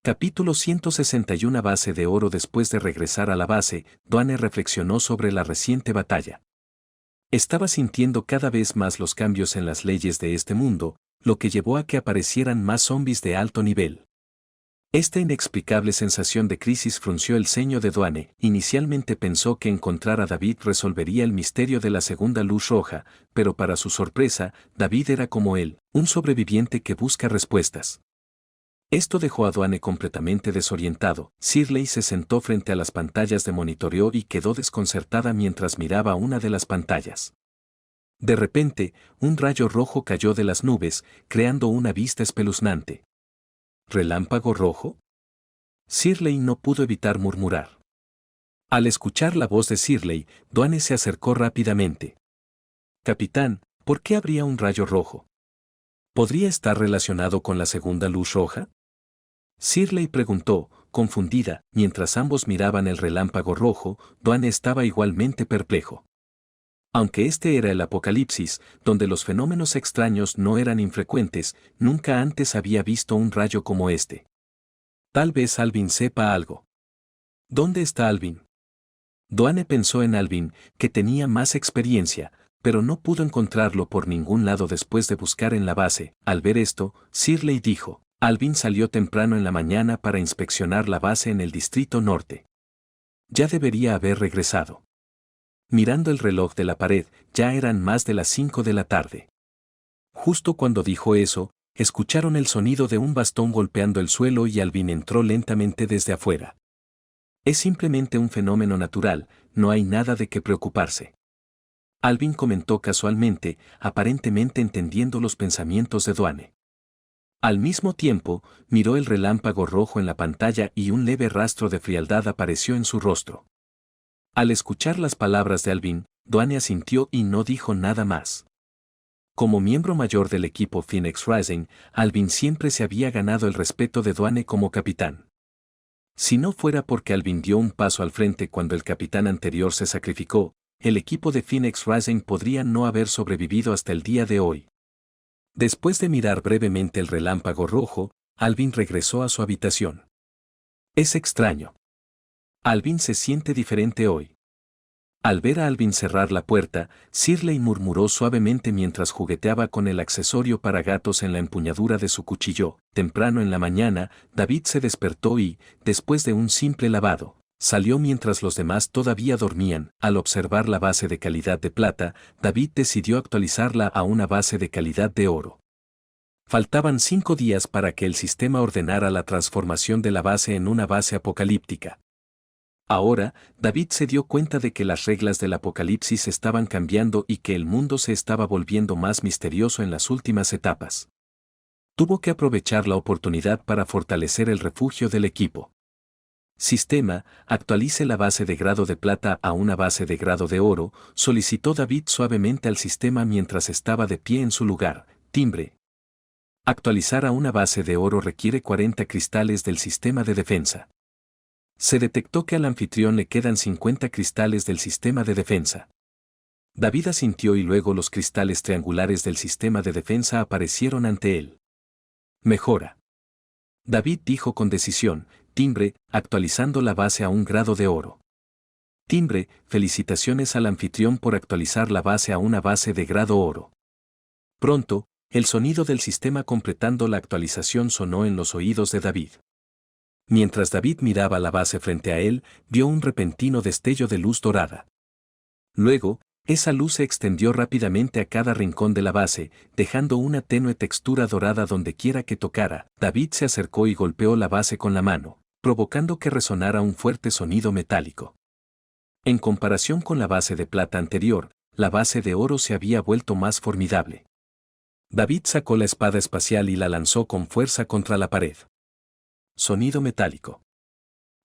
Capítulo 161. Base de oro. Después de regresar a la base, Dwayne reflexionó sobre la reciente batalla. Estaba sintiendo cada vez más los cambios en las leyes de este mundo, lo que llevó a que aparecieran más zombies de alto nivel. Esta inexplicable sensación de crisis frunció el ceño de Dwayne. Inicialmente pensó que encontrar a David resolvería el misterio de la segunda luz roja, pero para su sorpresa, David era como él, un sobreviviente que busca respuestas. Esto dejó a Dwayne completamente desorientado. Shirley se sentó frente a las pantallas de monitoreo y quedó desconcertada mientras miraba una de las pantallas. De repente, un rayo rojo cayó de las nubes, creando una vista espeluznante. ¿Relámpago rojo? Shirley no pudo evitar murmurar. Al escuchar la voz de Shirley, Dwayne se acercó rápidamente. Capitán, ¿por qué habría un rayo rojo? ¿Podría estar relacionado con la segunda luz roja? Shirley preguntó, confundida, mientras ambos miraban el relámpago rojo. Dwayne estaba igualmente perplejo. Aunque este era el apocalipsis, donde los fenómenos extraños no eran infrecuentes, nunca antes había visto un rayo como este. Tal vez Alvin sepa algo. ¿Dónde está Alvin? Dwayne pensó en Alvin, que tenía más experiencia, pero no pudo encontrarlo por ningún lado después de buscar en la base. Al ver esto, Shirley dijo, Alvin salió temprano en la mañana para inspeccionar la base en el Distrito Norte. Ya debería haber regresado. Mirando el reloj de la pared, ya eran más de las 5 de la tarde. Justo cuando dijo eso, escucharon el sonido de un bastón golpeando el suelo y Alvin entró lentamente desde afuera. Es simplemente un fenómeno natural, no hay nada de qué preocuparse. Alvin comentó casualmente, aparentemente entendiendo los pensamientos de Dwayne. Al mismo tiempo, miró el relámpago rojo en la pantalla y un leve rastro de frialdad apareció en su rostro. Al escuchar las palabras de Alvin, Dwayne asintió y no dijo nada más. Como miembro mayor del equipo Phoenix Rising, Alvin siempre se había ganado el respeto de Dwayne como capitán. Si no fuera porque Alvin dio un paso al frente cuando el capitán anterior se sacrificó, el equipo de Phoenix Rising podría no haber sobrevivido hasta el día de hoy. Después de mirar brevemente el relámpago rojo, Alvin regresó a su habitación. Es extraño. Alvin se siente diferente hoy. Al ver a Alvin cerrar la puerta, Shirley murmuró suavemente mientras jugueteaba con el accesorio para gatos en la empuñadura de su cuchillo. Temprano en la mañana, David se despertó y, después de un simple lavado, salió mientras los demás todavía dormían. Al observar la base de calidad de plata, David decidió actualizarla a una base de calidad de oro. Faltaban 5 días para que el sistema ordenara la transformación de la base en una base apocalíptica. Ahora, David se dio cuenta de que las reglas del apocalipsis estaban cambiando y que el mundo se estaba volviendo más misterioso en las últimas etapas. Tuvo que aprovechar la oportunidad para fortalecer el refugio del equipo. Sistema, actualice la base de grado de plata a una base de grado de oro, solicitó David suavemente al sistema mientras estaba de pie en su lugar. Timbre. Actualizar a una base de oro requiere 40 cristales del sistema de defensa. Se detectó que al anfitrión le quedan 50 cristales del sistema de defensa. David asintió y luego los cristales triangulares del sistema de defensa aparecieron ante él. Mejora. David dijo con decisión, timbre, actualizando la base a un grado de oro. Timbre, felicitaciones al anfitrión por actualizar la base a una base de grado oro. Pronto, el sonido del sistema completando la actualización sonó en los oídos de David. Mientras David miraba la base frente a él, vio un repentino destello de luz dorada. Luego, esa luz se extendió rápidamente a cada rincón de la base, dejando una tenue textura dorada donde quiera que tocara. David se acercó y golpeó la base con la mano, provocando que resonara un fuerte sonido metálico. En comparación con la base de plata anterior, la base de oro se había vuelto más formidable. David sacó la espada espacial y la lanzó con fuerza contra la pared. Sonido metálico.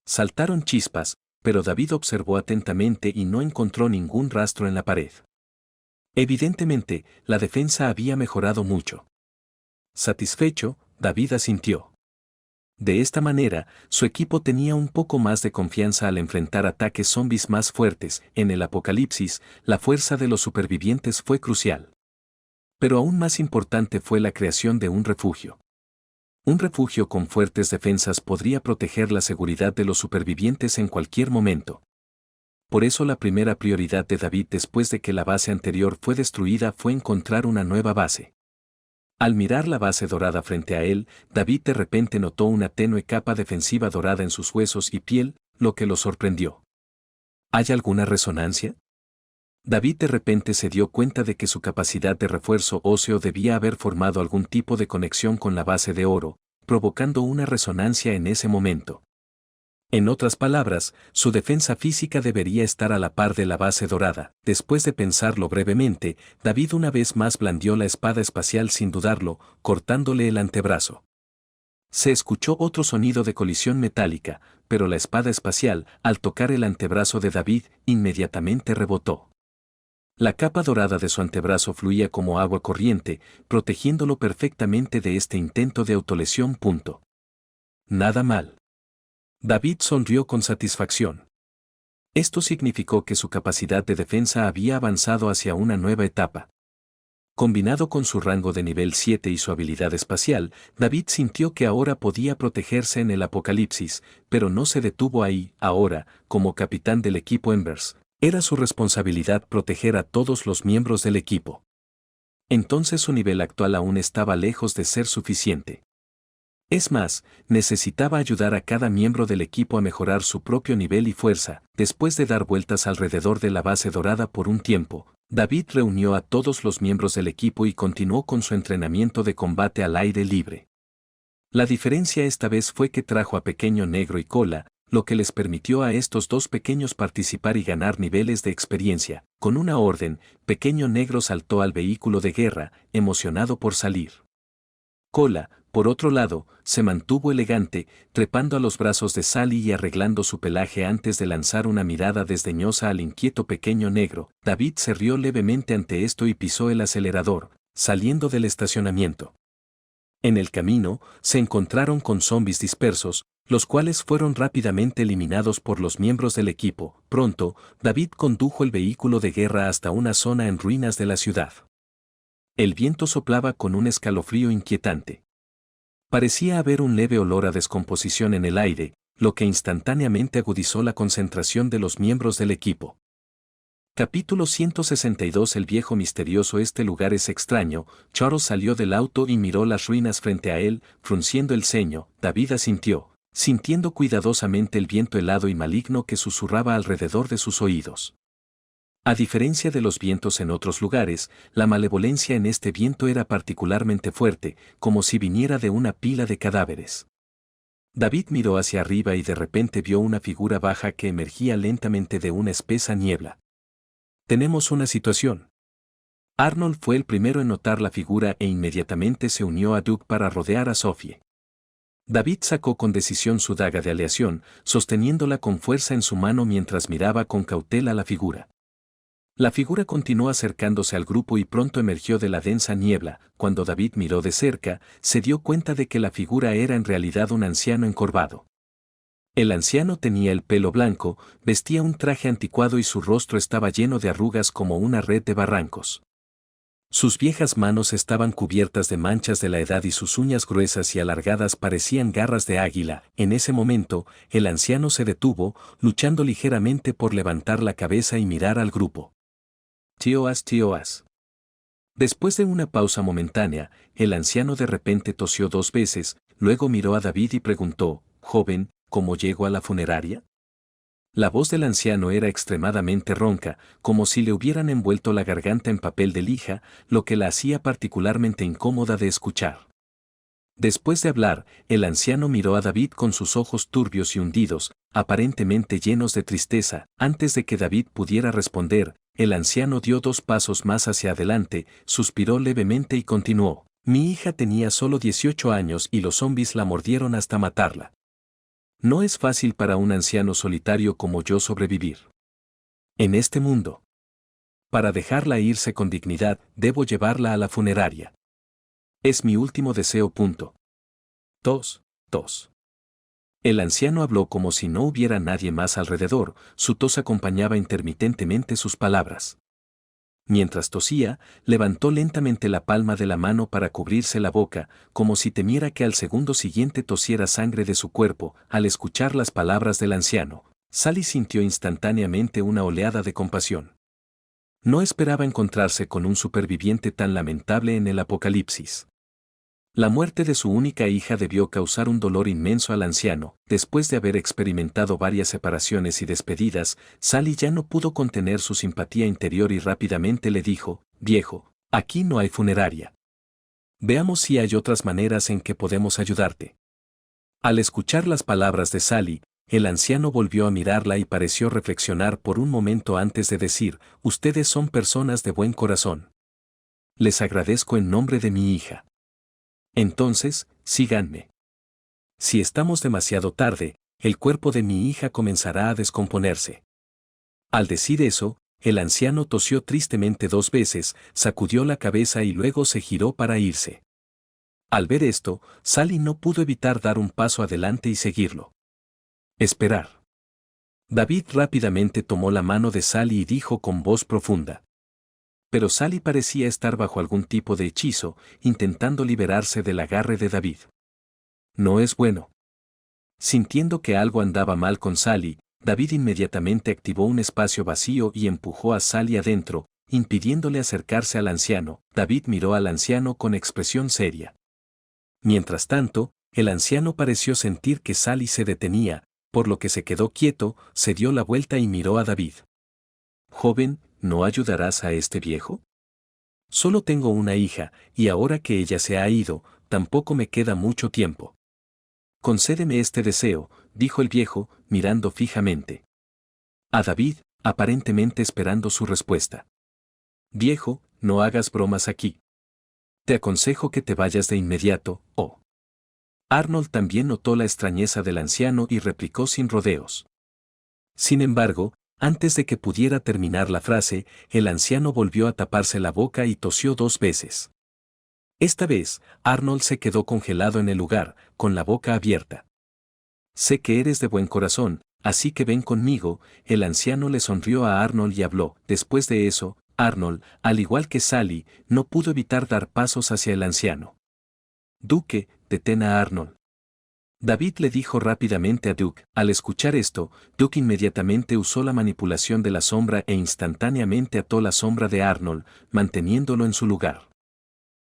Saltaron chispas, pero David observó atentamente y no encontró ningún rastro en la pared. Evidentemente, la defensa había mejorado mucho. Satisfecho, David asintió. De esta manera, su equipo tenía un poco más de confianza al enfrentar ataques zombies más fuertes. En el apocalipsis, la fuerza de los supervivientes fue crucial. Pero aún más importante fue la creación de un refugio. Un refugio con fuertes defensas podría proteger la seguridad de los supervivientes en cualquier momento. Por eso la primera prioridad de David después de que la base anterior fue destruida fue encontrar una nueva base. Al mirar la base dorada frente a él, David de repente notó una tenue capa defensiva dorada en sus huesos y piel, lo que lo sorprendió. ¿Hay alguna resonancia? David de repente se dio cuenta de que su capacidad de refuerzo óseo debía haber formado algún tipo de conexión con la base de oro, provocando una resonancia en ese momento. En otras palabras, su defensa física debería estar a la par de la base dorada. Después de pensarlo brevemente, David una vez más blandió la espada espacial sin dudarlo, cortándole el antebrazo. Se escuchó otro sonido de colisión metálica, pero la espada espacial, al tocar el antebrazo de David, inmediatamente rebotó. La capa dorada de su antebrazo fluía como agua corriente, protegiéndolo perfectamente de este intento de autolesión. Nada mal. David sonrió con satisfacción. Esto significó que su capacidad de defensa había avanzado hacia una nueva etapa. Combinado con su rango de nivel 7 y su habilidad espacial, David sintió que ahora podía protegerse en el apocalipsis, pero no se detuvo ahí. Ahora, como capitán del equipo Embers, era su responsabilidad proteger a todos los miembros del equipo. Entonces su nivel actual aún estaba lejos de ser suficiente. Es más, necesitaba ayudar a cada miembro del equipo a mejorar su propio nivel y fuerza. Después de dar vueltas alrededor de la base dorada por un tiempo, David reunió a todos los miembros del equipo y continuó con su entrenamiento de combate al aire libre. La diferencia esta vez fue que trajo a Pequeño Negro y Cola, lo que les permitió a estos dos pequeños participar y ganar niveles de experiencia. Con una orden, Pequeño Negro saltó al vehículo de guerra, emocionado por salir. Cola, por otro lado, se mantuvo elegante, trepando a los brazos de Sally y arreglando su pelaje antes de lanzar una mirada desdeñosa al inquieto Pequeño Negro. David se rió levemente ante esto y pisó el acelerador, saliendo del estacionamiento. En el camino, se encontraron con zombis dispersos, los cuales fueron rápidamente eliminados por los miembros del equipo. Pronto, David condujo el vehículo de guerra hasta una zona en ruinas de la ciudad. El viento soplaba con un escalofrío inquietante. Parecía haber un leve olor a descomposición en el aire, lo que instantáneamente agudizó la concentración de los miembros del equipo. Capítulo 162. El viejo misterioso. Este lugar es extraño. Charles salió del auto y miró las ruinas frente a él, frunciendo el ceño. David asintió, sintiendo cuidadosamente el viento helado y maligno que susurraba alrededor de sus oídos. A diferencia de los vientos en otros lugares, la malevolencia en este viento era particularmente fuerte, como si viniera de una pila de cadáveres. David miró hacia arriba y de repente vio una figura baja que emergía lentamente de una espesa niebla. Tenemos una situación. Arnold fue el primero en notar la figura e inmediatamente se unió a Doug para rodear a Sophie. David sacó con decisión su daga de aleación, sosteniéndola con fuerza en su mano mientras miraba con cautela la figura. La figura continuó acercándose al grupo y pronto emergió de la densa niebla. Cuando David miró de cerca, se dio cuenta de que la figura era en realidad un anciano encorvado. El anciano tenía el pelo blanco, vestía un traje anticuado y su rostro estaba lleno de arrugas como una red de barrancos. Sus viejas manos estaban cubiertas de manchas de la edad y sus uñas gruesas y alargadas parecían garras de águila. En ese momento, el anciano se detuvo, luchando ligeramente por levantar la cabeza y mirar al grupo. Tíoas, tíoas. Después de una pausa momentánea, el anciano de repente tosió 2 veces, luego miró a David y preguntó, «Joven, ¿cómo llego a la funeraria?» La voz del anciano era extremadamente ronca, como si le hubieran envuelto la garganta en papel de lija, lo que la hacía particularmente incómoda de escuchar. Después de hablar, el anciano miró a David con sus ojos turbios y hundidos, aparentemente llenos de tristeza. Antes de que David pudiera responder, el anciano dio 2 pasos más hacia adelante, suspiró levemente y continuó. Mi hija tenía solo 18 años y los zombis la mordieron hasta matarla. No es fácil para un anciano solitario como yo sobrevivir en este mundo. Para dejarla irse con dignidad, debo llevarla a la funeraria. Es mi último deseo. Tos, tos. El anciano habló como si no hubiera nadie más alrededor, su tos acompañaba intermitentemente sus palabras. Mientras tosía, levantó lentamente la palma de la mano para cubrirse la boca, como si temiera que al segundo siguiente tosiera sangre de su cuerpo. Al escuchar las palabras del anciano, Sally sintió instantáneamente una oleada de compasión. No esperaba encontrarse con un superviviente tan lamentable en el apocalipsis. La muerte de su única hija debió causar un dolor inmenso al anciano. Después de haber experimentado varias separaciones y despedidas, Sally ya no pudo contener su simpatía interior y rápidamente le dijo: «Viejo, aquí no hay funeraria. Veamos si hay otras maneras en que podemos ayudarte». Al escuchar las palabras de Sally, el anciano volvió a mirarla y pareció reflexionar por un momento antes de decir: «Ustedes son personas de buen corazón. Les agradezco en nombre de mi hija. Entonces, síganme. Si estamos demasiado tarde, el cuerpo de mi hija comenzará a descomponerse». Al decir eso, el anciano tosió tristemente 2 veces, sacudió la cabeza y luego se giró para irse. Al ver esto, Sally no pudo evitar dar un paso adelante y seguirlo. Esperar. David rápidamente tomó la mano de Sally y dijo con voz profunda. Pero Sally parecía estar bajo algún tipo de hechizo, intentando liberarse del agarre de David. No es bueno. Sintiendo que algo andaba mal con Sally, David inmediatamente activó un espacio vacío y empujó a Sally adentro, impidiéndole acercarse al anciano. David miró al anciano con expresión seria. Mientras tanto, el anciano pareció sentir que Sally se detenía, por lo que se quedó quieto, se dio la vuelta y miró a David. «Joven, ¿no ayudarás a este viejo? Solo tengo una hija, y ahora que ella se ha ido, tampoco me queda mucho tiempo. Concédeme este deseo», dijo el viejo, mirando fijamente a David, aparentemente esperando su respuesta. «Viejo, no hagas bromas aquí. Te aconsejo que te vayas de inmediato, oh». Arnold también notó la extrañeza del anciano y replicó sin rodeos. Sin embargo, antes de que pudiera terminar la frase, el anciano volvió a taparse la boca y tosió 2 veces. Esta vez, Arnold se quedó congelado en el lugar, con la boca abierta. «Sé que eres de buen corazón, así que ven conmigo». El anciano le sonrió a Arnold y habló. Después de eso, Arnold, al igual que Sally, no pudo evitar dar pasos hacia el anciano. «Duque, detén a Arnold». David le dijo rápidamente a Duke. Al escuchar esto, Duke inmediatamente usó la manipulación de la sombra e instantáneamente ató la sombra de Arnold, manteniéndolo en su lugar.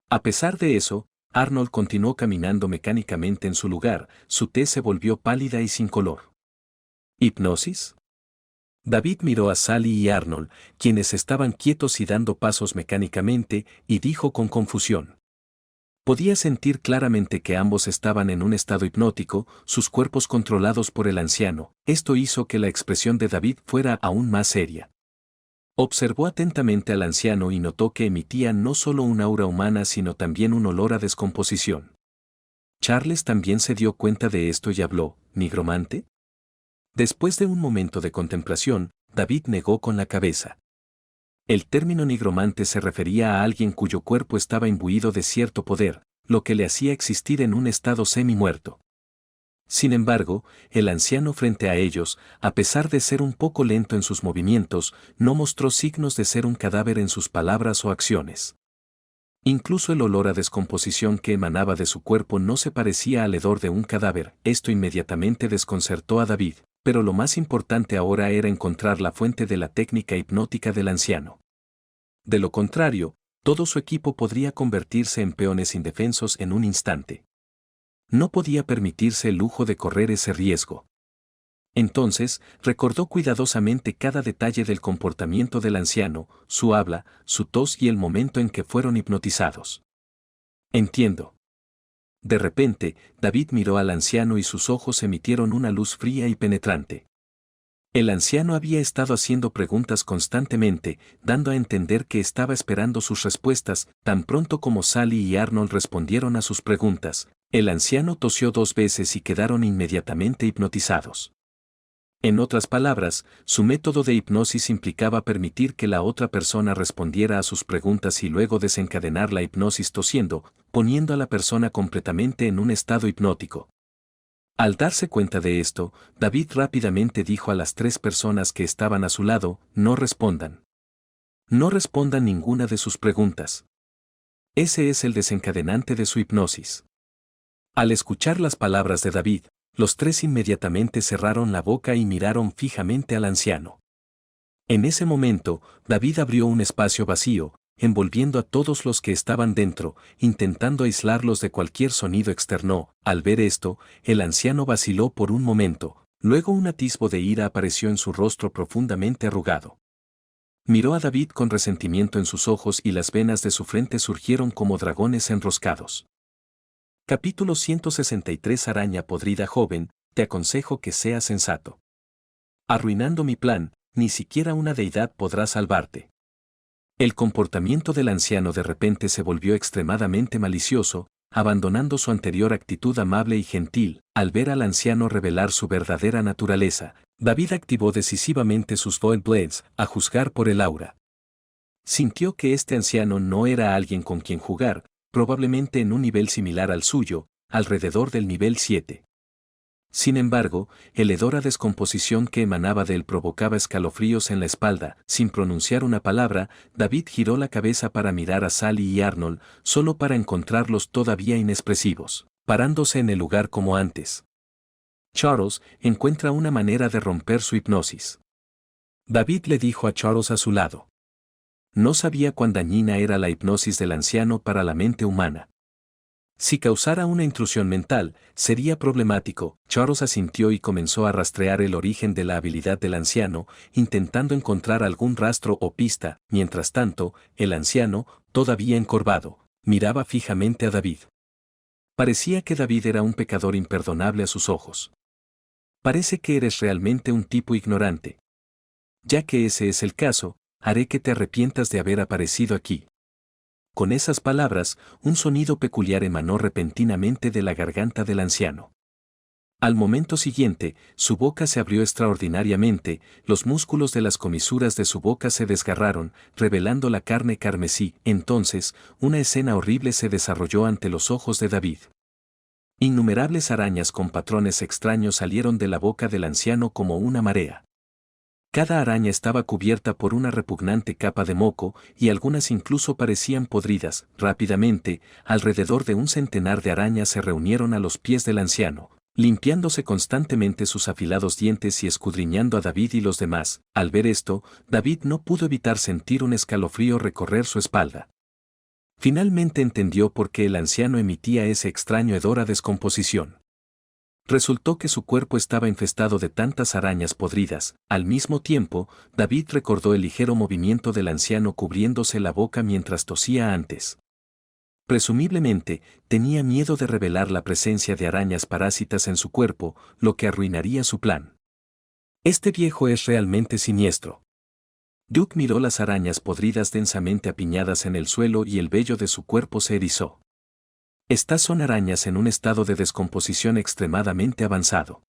A pesar de eso, Arnold continuó caminando mecánicamente en su lugar. Su tez se volvió pálida y sin color. ¿Hipnosis? David miró a Sally y Arnold, quienes estaban quietos y dando pasos mecánicamente, y dijo con confusión. Podía sentir claramente que ambos estaban en un estado hipnótico, sus cuerpos controlados por el anciano. Esto hizo que la expresión de David fuera aún más seria. Observó atentamente al anciano y notó que emitía no solo un aura humana sino también un olor a descomposición. Charles también se dio cuenta de esto y habló: «¿Nigromante?». Después de un momento de contemplación, David negó con la cabeza. El término nigromante se refería a alguien cuyo cuerpo estaba imbuido de cierto poder, lo que le hacía existir en un estado semi-muerto. Sin embargo, el anciano frente a ellos, a pesar de ser un poco lento en sus movimientos, no mostró signos de ser un cadáver en sus palabras o acciones. Incluso el olor a descomposición que emanaba de su cuerpo no se parecía al hedor de un cadáver. Esto inmediatamente desconcertó a David, pero lo más importante ahora era encontrar la fuente de la técnica hipnótica del anciano. De lo contrario, todo su equipo podría convertirse en peones indefensos en un instante. No podía permitirse el lujo de correr ese riesgo. Entonces, recordó cuidadosamente cada detalle del comportamiento del anciano, su habla, su tos y el momento en que fueron hipnotizados. «Entiendo». De repente, David miró al anciano y sus ojos emitieron una luz fría y penetrante. El anciano había estado haciendo preguntas constantemente, dando a entender que estaba esperando sus respuestas. Tan pronto como Sally y Arnold respondieron a sus preguntas, el anciano tosió 2 veces y quedaron inmediatamente hipnotizados. En otras palabras, su método de hipnosis implicaba permitir que la otra persona respondiera a sus preguntas y luego desencadenar la hipnosis tosiendo, poniendo a la persona completamente en un estado hipnótico. Al darse cuenta de esto, David rápidamente dijo a las 3 personas que estaban a su lado: «No respondan. No responda ninguna de sus preguntas. Ese es el desencadenante de su hipnosis. Al escuchar las palabras de David, los tres inmediatamente cerraron la boca y miraron fijamente al anciano. En ese momento, David abrió un espacio vacío, envolviendo a todos los que estaban dentro, intentando aislarlos de cualquier sonido externo. Al ver esto, el anciano vaciló por un momento, luego un atisbo de ira apareció en su rostro profundamente arrugado. Miró a David con resentimiento en sus ojos y las venas de su frente surgieron como dragones enroscados. Capítulo 163. Araña podrida. Joven, te aconsejo que seas sensato. Arruinando mi plan, ni siquiera una deidad podrá salvarte. El comportamiento del anciano de repente se volvió extremadamente malicioso, abandonando su anterior actitud amable y gentil. Al ver al anciano revelar su verdadera naturaleza, David activó decisivamente sus Void Blades, a juzgar por el aura. Sintió que este anciano no era alguien con quien jugar, probablemente en un nivel similar al suyo, alrededor del nivel 7. Sin embargo, el hedor a descomposición que emanaba de él provocaba escalofríos en la espalda. Sin pronunciar una palabra, David giró la cabeza para mirar a Sally y Arnold, solo para encontrarlos todavía inexpresivos, parándose en el lugar como antes. Charles encuentra una manera de romper su hipnosis. David le dijo a Charles a su lado. No sabía cuán dañina era la hipnosis del anciano para la mente humana. Si causara una intrusión mental, sería problemático. Charles asintió y comenzó a rastrear el origen de la habilidad del anciano, intentando encontrar algún rastro o pista. Mientras tanto, el anciano, todavía encorvado, miraba fijamente a David. Parecía que David era un pecador imperdonable a sus ojos. Parece que eres realmente un tipo ignorante. Ya que ese es el caso, haré que te arrepientas de haber aparecido aquí. Con esas palabras, un sonido peculiar emanó repentinamente de la garganta del anciano. Al momento siguiente, su boca se abrió extraordinariamente, los músculos de las comisuras de su boca se desgarraron, revelando la carne carmesí. Entonces, una escena horrible se desarrolló ante los ojos de David. Innumerables arañas con patrones extraños salieron de la boca del anciano como una marea. Cada araña estaba cubierta por una repugnante capa de moco, y algunas incluso parecían podridas. Rápidamente, alrededor de un centenar de arañas se reunieron a los pies del anciano, limpiándose constantemente sus afilados dientes y escudriñando a David y los demás. Al ver esto, David no pudo evitar sentir un escalofrío recorrer su espalda. Finalmente entendió por qué el anciano emitía ese extraño hedor a descomposición. Resultó que su cuerpo estaba infestado de tantas arañas podridas. Al mismo tiempo, David recordó el ligero movimiento del anciano cubriéndose la boca mientras tosía antes. Presumiblemente, tenía miedo de revelar la presencia de arañas parásitas en su cuerpo, lo que arruinaría su plan. Este viejo es realmente siniestro. Duke miró las arañas podridas densamente apiñadas en el suelo y el vello de su cuerpo se erizó. Estas son arañas en un estado de descomposición extremadamente avanzado.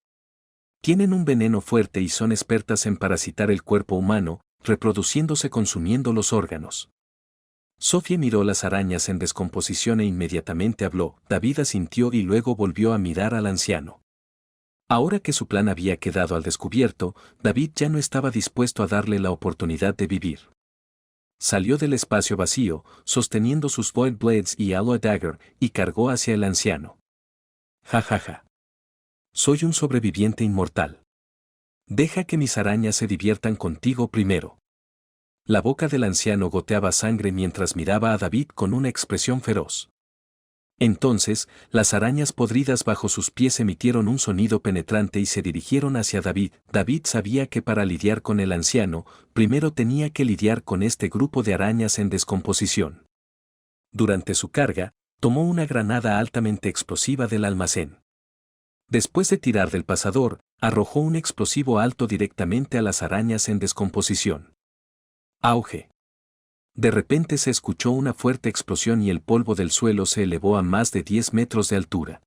Tienen un veneno fuerte y son expertas en parasitar el cuerpo humano, reproduciéndose consumiendo los órganos. Sophie miró las arañas en descomposición e inmediatamente habló. David asintió y luego volvió a mirar al anciano. Ahora que su plan había quedado al descubierto, David ya no estaba dispuesto a darle la oportunidad de vivir. Salió del espacio vacío, sosteniendo sus Void Blades y Aloe Dagger, y cargó hacia el anciano. Ja ja ja. Soy un sobreviviente inmortal. Deja que mis arañas se diviertan contigo primero. La boca del anciano goteaba sangre mientras miraba a David con una expresión feroz. Entonces, las arañas podridas bajo sus pies emitieron un sonido penetrante y se dirigieron hacia David. David sabía que para lidiar con el anciano, primero tenía que lidiar con este grupo de arañas en descomposición. Durante su carga, tomó una granada altamente explosiva del almacén. Después de tirar del pasador, arrojó un explosivo alto directamente a las arañas en descomposición. Auge. De repente se escuchó una fuerte explosión y el polvo del suelo se elevó a más de 10 metros de altura.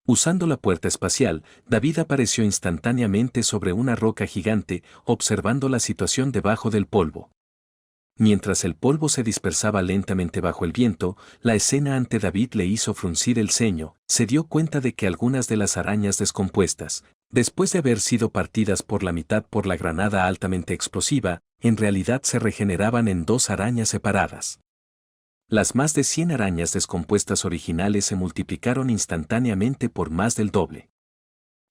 Usando la puerta espacial, David apareció instantáneamente sobre una roca gigante, observando la situación debajo del polvo. Mientras el polvo se dispersaba lentamente bajo el viento, la escena ante David le hizo fruncir el ceño. Se dio cuenta de que algunas de las arañas descompuestas, después de haber sido partidas por la mitad por la granada altamente explosiva, en realidad se regeneraban en 2 arañas separadas. Las más de 100 arañas descompuestas originales se multiplicaron instantáneamente por más del doble.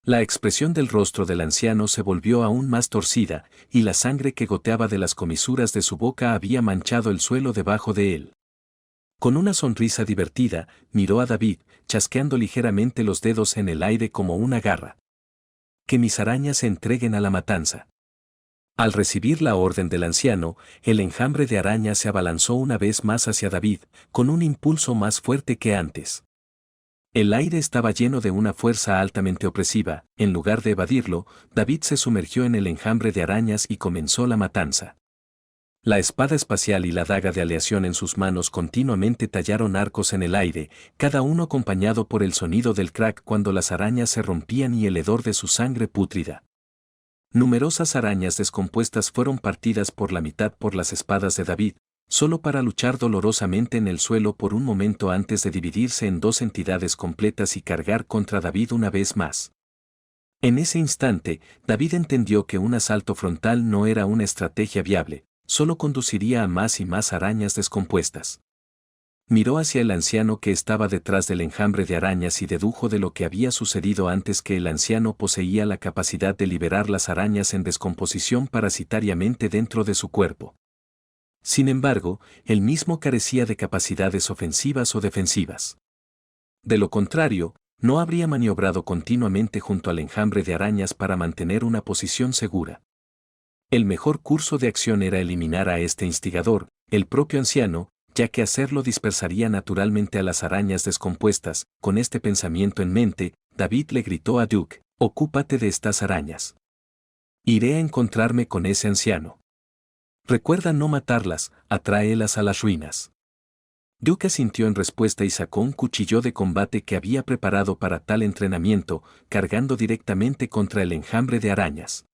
La expresión del rostro del anciano se volvió aún más torcida, y la sangre que goteaba de las comisuras de su boca había manchado el suelo debajo de él. Con una sonrisa divertida, miró a David, chasqueando ligeramente los dedos en el aire como una garra. Que mis arañas se entreguen a la matanza. Al recibir la orden del anciano, el enjambre de arañas se abalanzó una vez más hacia David, con un impulso más fuerte que antes. El aire estaba lleno de una fuerza altamente opresiva. En lugar de evadirlo, David se sumergió en el enjambre de arañas y comenzó la matanza. La espada espacial y la daga de aleación en sus manos continuamente tallaron arcos en el aire, cada uno acompañado por el sonido del crack cuando las arañas se rompían y el hedor de su sangre pútrida. Numerosas arañas descompuestas fueron partidas por la mitad por las espadas de David, solo para luchar dolorosamente en el suelo por un momento antes de dividirse en 2 entidades completas y cargar contra David una vez más. En ese instante, David entendió que un asalto frontal no era una estrategia viable, solo conduciría a más y más arañas descompuestas. Miró hacia el anciano que estaba detrás del enjambre de arañas y dedujo de lo que había sucedido antes que el anciano poseía la capacidad de liberar las arañas en descomposición parasitariamente dentro de su cuerpo. Sin embargo, él mismo carecía de capacidades ofensivas o defensivas. De lo contrario, no habría maniobrado continuamente junto al enjambre de arañas para mantener una posición segura. El mejor curso de acción era eliminar a este instigador, el propio anciano, ya que hacerlo dispersaría naturalmente a las arañas descompuestas. Con este pensamiento en mente, David le gritó a Duke: «Ocúpate de estas arañas. Iré a encontrarme con ese anciano. Recuerda no matarlas, atráelas a las ruinas». Duke asintió en respuesta y sacó un cuchillo de combate que había preparado para tal entrenamiento, cargando directamente contra el enjambre de arañas.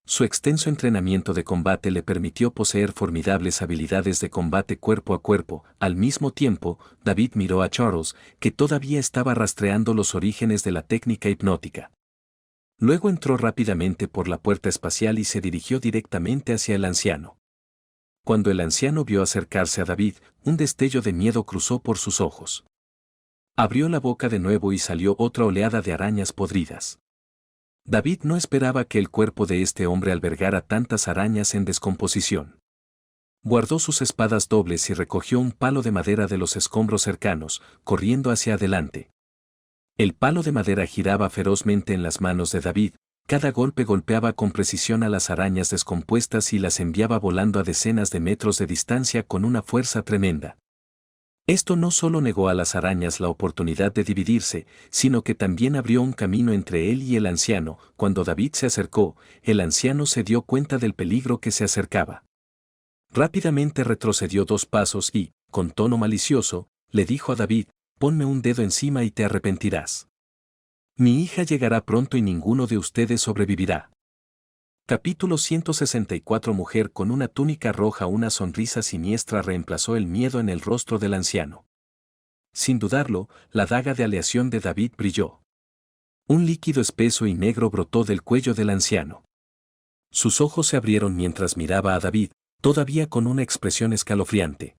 Su extenso entrenamiento de combate le permitió poseer formidables habilidades de combate cuerpo a cuerpo. Al mismo tiempo, David miró a Charles, que todavía estaba rastreando los orígenes de la técnica hipnótica. Luego entró rápidamente por la puerta espacial y se dirigió directamente hacia el anciano. Cuando el anciano vio acercarse a David, un destello de miedo cruzó por sus ojos. Abrió la boca de nuevo y salió otra oleada de arañas podridas. David no esperaba que el cuerpo de este hombre albergara tantas arañas en descomposición. Guardó sus espadas dobles y recogió un palo de madera de los escombros cercanos, corriendo hacia adelante. El palo de madera giraba ferozmente en las manos de David, cada golpe golpeaba con precisión a las arañas descompuestas y las enviaba volando a decenas de metros de distancia con una fuerza tremenda. Esto no solo negó a las arañas la oportunidad de dividirse, sino que también abrió un camino entre él y el anciano. Cuando David se acercó, el anciano se dio cuenta del peligro que se acercaba. Rápidamente retrocedió 2 pasos y, con tono malicioso, le dijo a David: «Ponme un dedo encima y te arrepentirás. Mi hija llegará pronto y ninguno de ustedes sobrevivirá». Capítulo 164. Mujer con una túnica roja. Una sonrisa siniestra reemplazó el miedo en el rostro del anciano. Sin dudarlo, la daga de aleación de David brilló. Un líquido espeso y negro brotó del cuello del anciano. Sus ojos se abrieron mientras miraba a David, todavía con una expresión escalofriante.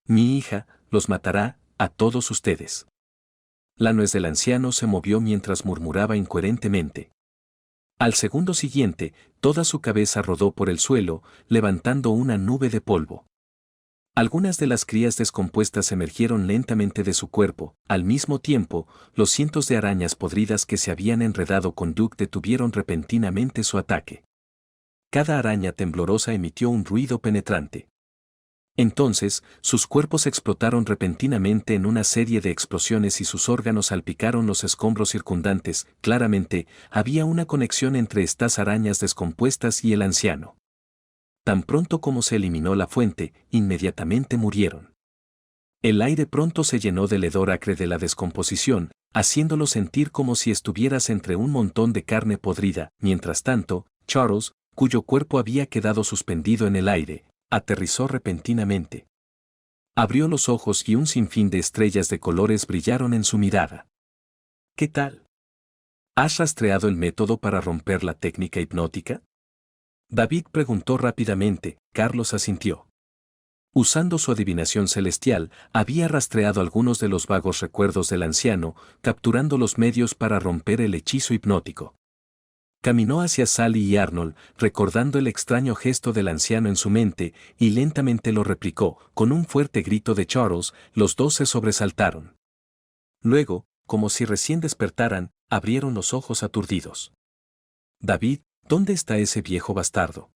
«Mi hija los matará, a todos ustedes». La nuez del anciano se movió mientras murmuraba incoherentemente. Al segundo siguiente, toda su cabeza rodó por el suelo, levantando una nube de polvo. Algunas de las crías descompuestas emergieron lentamente de su cuerpo. Al mismo tiempo, los cientos de arañas podridas que se habían enredado con Duke detuvieron repentinamente su ataque. Cada araña temblorosa emitió un ruido penetrante. Entonces, sus cuerpos explotaron repentinamente en una serie de explosiones y sus órganos salpicaron los escombros circundantes. Claramente, había una conexión entre estas arañas descompuestas y el anciano. Tan pronto como se eliminó la fuente, inmediatamente murieron. El aire pronto se llenó del hedor acre de la descomposición, haciéndolo sentir como si estuvieras entre un montón de carne podrida. Mientras tanto, Charles, cuyo cuerpo había quedado suspendido en el aire, aterrizó repentinamente. Abrió los ojos y un sinfín de estrellas de colores brillaron en su mirada. «¿Qué tal? ¿Has rastreado el método para romper la técnica hipnótica?». David preguntó rápidamente. Carlos asintió. Usando su adivinación celestial, había rastreado algunos de los vagos recuerdos del anciano, capturando los medios para romper el hechizo hipnótico. Caminó hacia Sally y Arnold, recordando el extraño gesto del anciano en su mente, y lentamente lo replicó. Con un fuerte grito de Charles, los dos se sobresaltaron. Luego, como si recién despertaran, abrieron los ojos aturdidos. David, ¿dónde está ese viejo bastardo?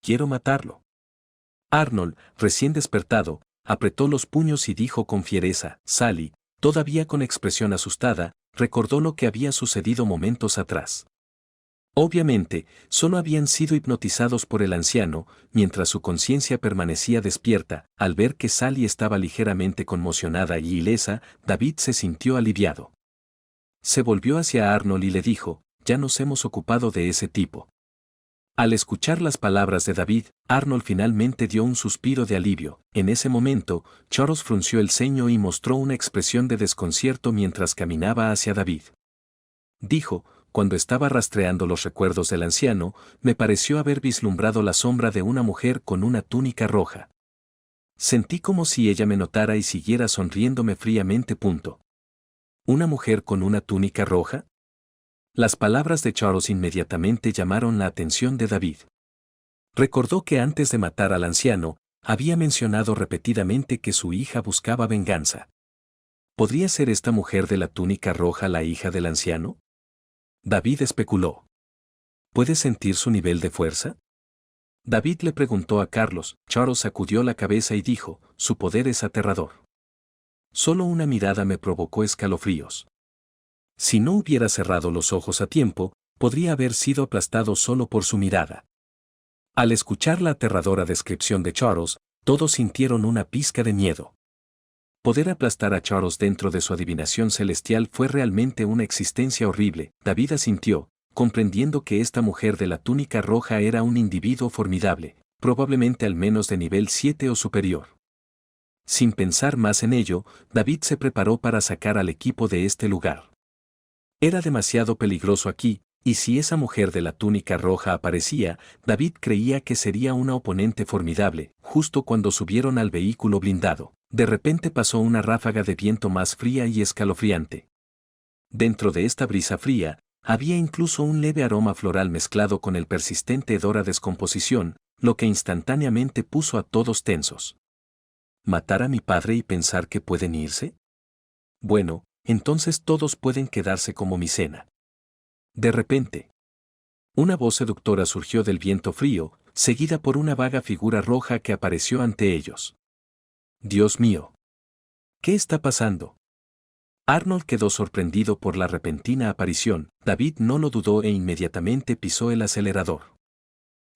Quiero matarlo. Arnold, recién despertado, apretó los puños y dijo con fiereza. Sally, todavía con expresión asustada, recordó lo que había sucedido momentos atrás. Obviamente, solo habían sido hipnotizados por el anciano, mientras su conciencia permanecía despierta. Al ver que Sally estaba ligeramente conmocionada y ilesa, David se sintió aliviado. Se volvió hacia Arnold y le dijo, ya nos hemos ocupado de ese tipo. Al escuchar las palabras de David, Arnold finalmente dio un suspiro de alivio. En ese momento, Charles frunció el ceño y mostró una expresión de desconcierto mientras caminaba hacia David. Dijo, cuando estaba rastreando los recuerdos del anciano, me pareció haber vislumbrado la sombra de una mujer con una túnica roja. Sentí como si ella me notara y siguiera sonriéndome fríamente. ¿Una mujer con una túnica roja? Las palabras de Charles inmediatamente llamaron la atención de David. Recordó que antes de matar al anciano, había mencionado repetidamente que su hija buscaba venganza. ¿Podría ser esta mujer de la túnica roja la hija del anciano? David especuló. ¿Puede sentir su nivel de fuerza? David le preguntó a Carlos. Charles sacudió la cabeza y dijo, su poder es aterrador. Solo una mirada me provocó escalofríos. Si no hubiera cerrado los ojos a tiempo, podría haber sido aplastado solo por su mirada. Al escuchar la aterradora descripción de Charles, todos sintieron una pizca de miedo. Poder aplastar a Charles dentro de su adivinación celestial fue realmente una existencia horrible. David asintió, comprendiendo que esta mujer de la túnica roja era un individuo formidable, probablemente al menos de nivel 7 o superior. Sin pensar más en ello, David se preparó para sacar al equipo de este lugar. Era demasiado peligroso aquí, y si esa mujer de la túnica roja aparecía, David creía que sería una oponente formidable. Justo cuando subieron al vehículo blindado, de repente pasó una ráfaga de viento más fría y escalofriante. Dentro de esta brisa fría, había incluso un leve aroma floral mezclado con el persistente hedor a descomposición, lo que instantáneamente puso a todos tensos. ¿Matar a mi padre y pensar que pueden irse? Bueno, entonces todos pueden quedarse como mi cena. De repente, una voz seductora surgió del viento frío, seguida por una vaga figura roja que apareció ante ellos. Dios mío. ¿Qué está pasando? Arnold quedó sorprendido por la repentina aparición. David no lo dudó e inmediatamente pisó el acelerador.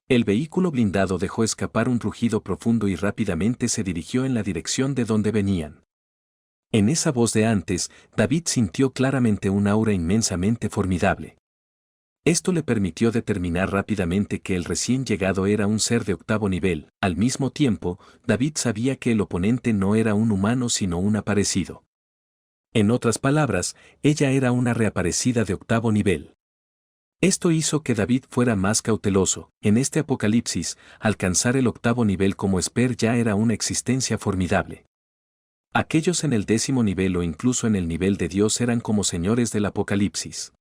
El vehículo blindado dejó escapar un rugido profundo y rápidamente se dirigió en la dirección de donde venían. En esa voz de antes, David sintió claramente un aura inmensamente formidable. Esto le permitió determinar rápidamente que el recién llegado era un ser de octavo nivel. Al mismo tiempo, David sabía que el oponente no era un humano sino un aparecido. En otras palabras, ella era una reaparecida de octavo nivel. Esto hizo que David fuera más cauteloso. En este apocalipsis, alcanzar el octavo nivel como Esper ya era una existencia formidable. Aquellos en el 10º nivel o incluso en el nivel de Dios eran como señores del apocalipsis.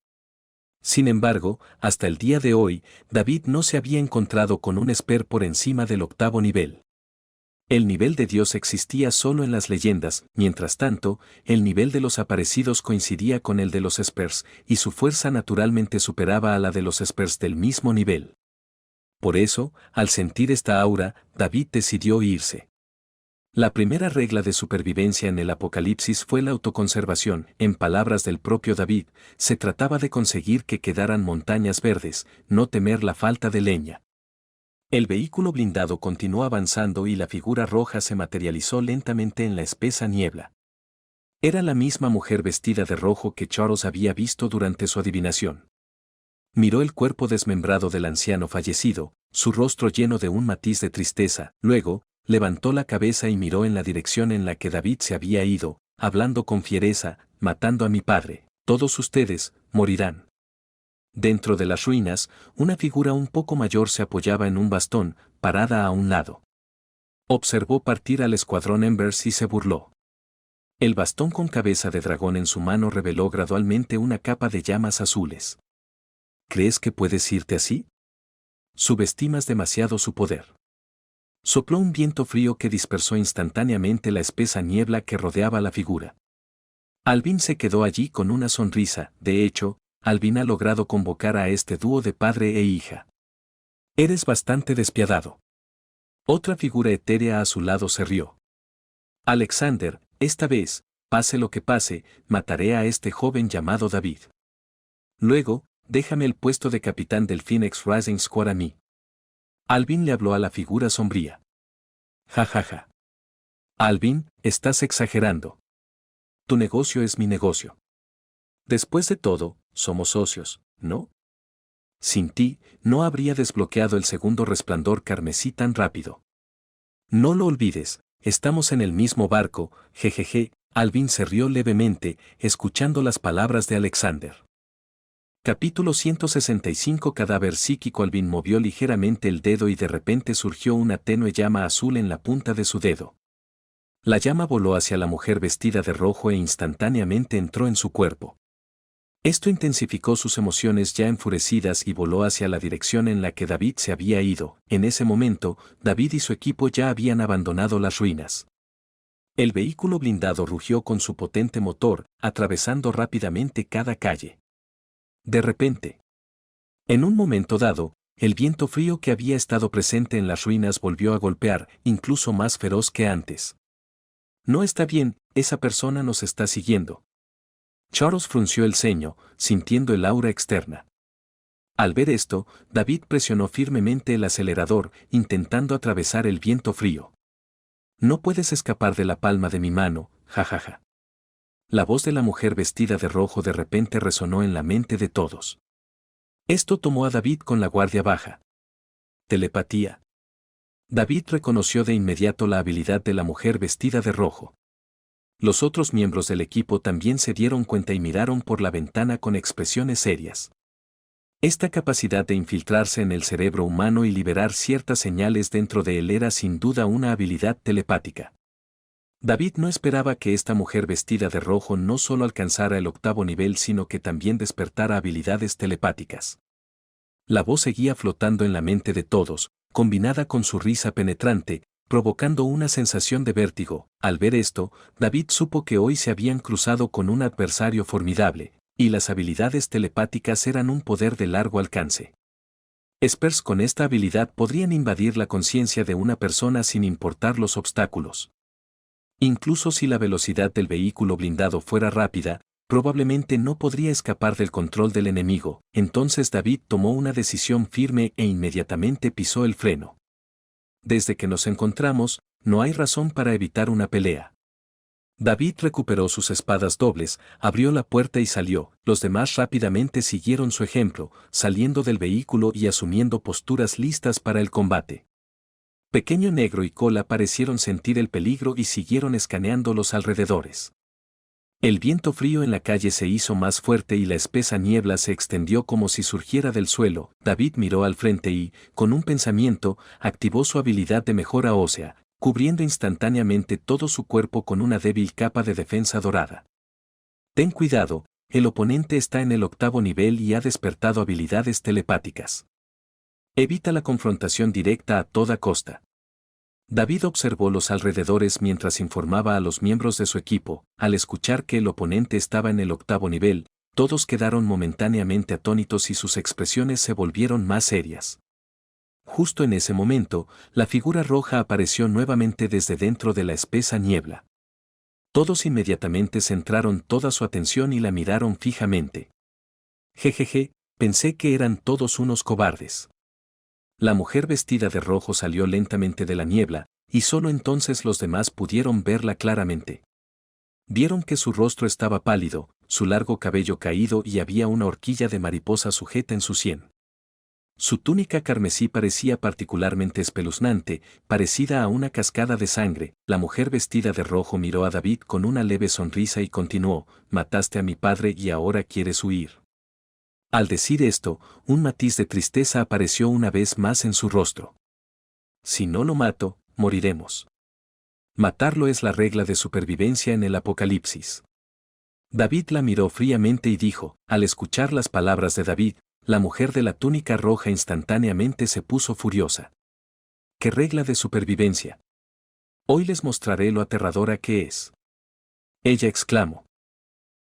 Sin embargo, hasta el día de hoy, David no se había encontrado con un Esper por encima del octavo nivel. El nivel de Dios existía solo en las leyendas. Mientras tanto, el nivel de los aparecidos coincidía con el de los Espers, y su fuerza naturalmente superaba a la de los Espers del mismo nivel. Por eso, al sentir esta aura, David decidió irse. La primera regla de supervivencia en el apocalipsis fue la autoconservación. En palabras del propio David, se trataba de conseguir que quedaran montañas verdes, no temer la falta de leña. El vehículo blindado continuó avanzando y la figura roja se materializó lentamente en la espesa niebla. Era la misma mujer vestida de rojo que Charles había visto durante su adivinación. Miró el cuerpo desmembrado del anciano fallecido, su rostro lleno de un matiz de tristeza. Luego, levantó la cabeza y miró en la dirección en la que David se había ido, hablando con fiereza, matando a mi padre, todos ustedes, morirán. Dentro de las ruinas, una figura un poco mayor se apoyaba en un bastón, parada a un lado. Observó partir al escuadrón Embers y se burló. El bastón con cabeza de dragón en su mano reveló gradualmente una capa de llamas azules. ¿Crees que puedes irte así? Subestimas demasiado su poder. Sopló un viento frío que dispersó instantáneamente la espesa niebla que rodeaba la figura. Alvin se quedó allí con una sonrisa. De hecho, Alvin ha logrado convocar a este dúo de padre e hija. Eres bastante despiadado. Otra figura etérea a su lado se rió. Alexander, esta vez, pase lo que pase, mataré a este joven llamado David. Luego, déjame el puesto de capitán del Phoenix Rising Squad a mí. Alvin le habló a la figura sombría. Ja ja ja. Alvin, estás exagerando. Tu negocio es mi negocio. Después de todo, somos socios, ¿no? Sin ti, no habría desbloqueado el segundo resplandor carmesí tan rápido. No lo olvides, estamos en el mismo barco, jejeje. Alvin se rió levemente, escuchando las palabras de Alexander. Capítulo 165. Cadáver psíquico. Alvin movió ligeramente el dedo y de repente surgió una tenue llama azul en la punta de su dedo. La llama voló hacia la mujer vestida de rojo e instantáneamente entró en su cuerpo. Esto intensificó sus emociones ya enfurecidas y voló hacia la dirección en la que David se había ido. En ese momento, David y su equipo ya habían abandonado las ruinas. El vehículo blindado rugió con su potente motor, atravesando rápidamente cada calle. De repente, en un momento dado, el viento frío que había estado presente en las ruinas volvió a golpear, incluso más feroz que antes. No está bien, esa persona nos está siguiendo. Charles frunció el ceño, sintiendo el aura externa. Al ver esto, David presionó firmemente el acelerador, intentando atravesar el viento frío. No puedes escapar de la palma de mi mano, jajaja. La voz de la mujer vestida de rojo de repente resonó en la mente de todos. Esto tomó a David con la guardia baja. Telepatía. David reconoció de inmediato la habilidad de la mujer vestida de rojo. Los otros miembros del equipo también se dieron cuenta y miraron por la ventana con expresiones serias. Esta capacidad de infiltrarse en el cerebro humano y liberar ciertas señales dentro de él era sin duda una habilidad telepática. David no esperaba que esta mujer vestida de rojo no solo alcanzara el 8º nivel sino que también despertara habilidades telepáticas. La voz seguía flotando en la mente de todos, combinada con su risa penetrante, provocando una sensación de vértigo. Al ver esto, David supo que hoy se habían cruzado con un adversario formidable, y las habilidades telepáticas eran un poder de largo alcance. Espers con esta habilidad podrían invadir la conciencia de una persona sin importar los obstáculos. Incluso si la velocidad del vehículo blindado fuera rápida, probablemente no podría escapar del control del enemigo. Entonces David tomó una decisión firme e inmediatamente pisó el freno. Desde que nos encontramos, no hay razón para evitar una pelea. David recuperó sus espadas dobles, abrió la puerta y salió. Los demás rápidamente siguieron su ejemplo, saliendo del vehículo y asumiendo posturas listas para el combate. Pequeño Negro y Cola parecieron sentir el peligro y siguieron escaneando los alrededores. El viento frío en la calle se hizo más fuerte y la espesa niebla se extendió como si surgiera del suelo. David miró al frente y, con un pensamiento, activó su habilidad de mejora ósea, cubriendo instantáneamente todo su cuerpo con una débil capa de defensa dorada. Ten cuidado, el oponente está en el 8º nivel y ha despertado habilidades telepáticas. Evita la confrontación directa a toda costa. David observó los alrededores mientras informaba a los miembros de su equipo. Al escuchar que el oponente estaba en el 8º nivel, todos quedaron momentáneamente atónitos y sus expresiones se volvieron más serias. Justo en ese momento, la figura roja apareció nuevamente desde dentro de la espesa niebla. Todos inmediatamente centraron toda su atención y la miraron fijamente. Jejeje, pensé que eran todos unos cobardes. La mujer vestida de rojo salió lentamente de la niebla, y solo entonces los demás pudieron verla claramente. Vieron que su rostro estaba pálido, su largo cabello caído y había una horquilla de mariposa sujeta en su sien. Su túnica carmesí parecía particularmente espeluznante, parecida a una cascada de sangre. La mujer vestida de rojo miró a David con una leve sonrisa y continuó: «Mataste a mi padre y ahora quieres huir». Al decir esto, un matiz de tristeza apareció una vez más en su rostro. Si no lo mato, moriremos. Matarlo es la regla de supervivencia en el Apocalipsis. David la miró fríamente y dijo, al escuchar las palabras de David, la mujer de la túnica roja instantáneamente se puso furiosa. ¿Qué regla de supervivencia? Hoy les mostraré lo aterradora que es. Ella exclamó.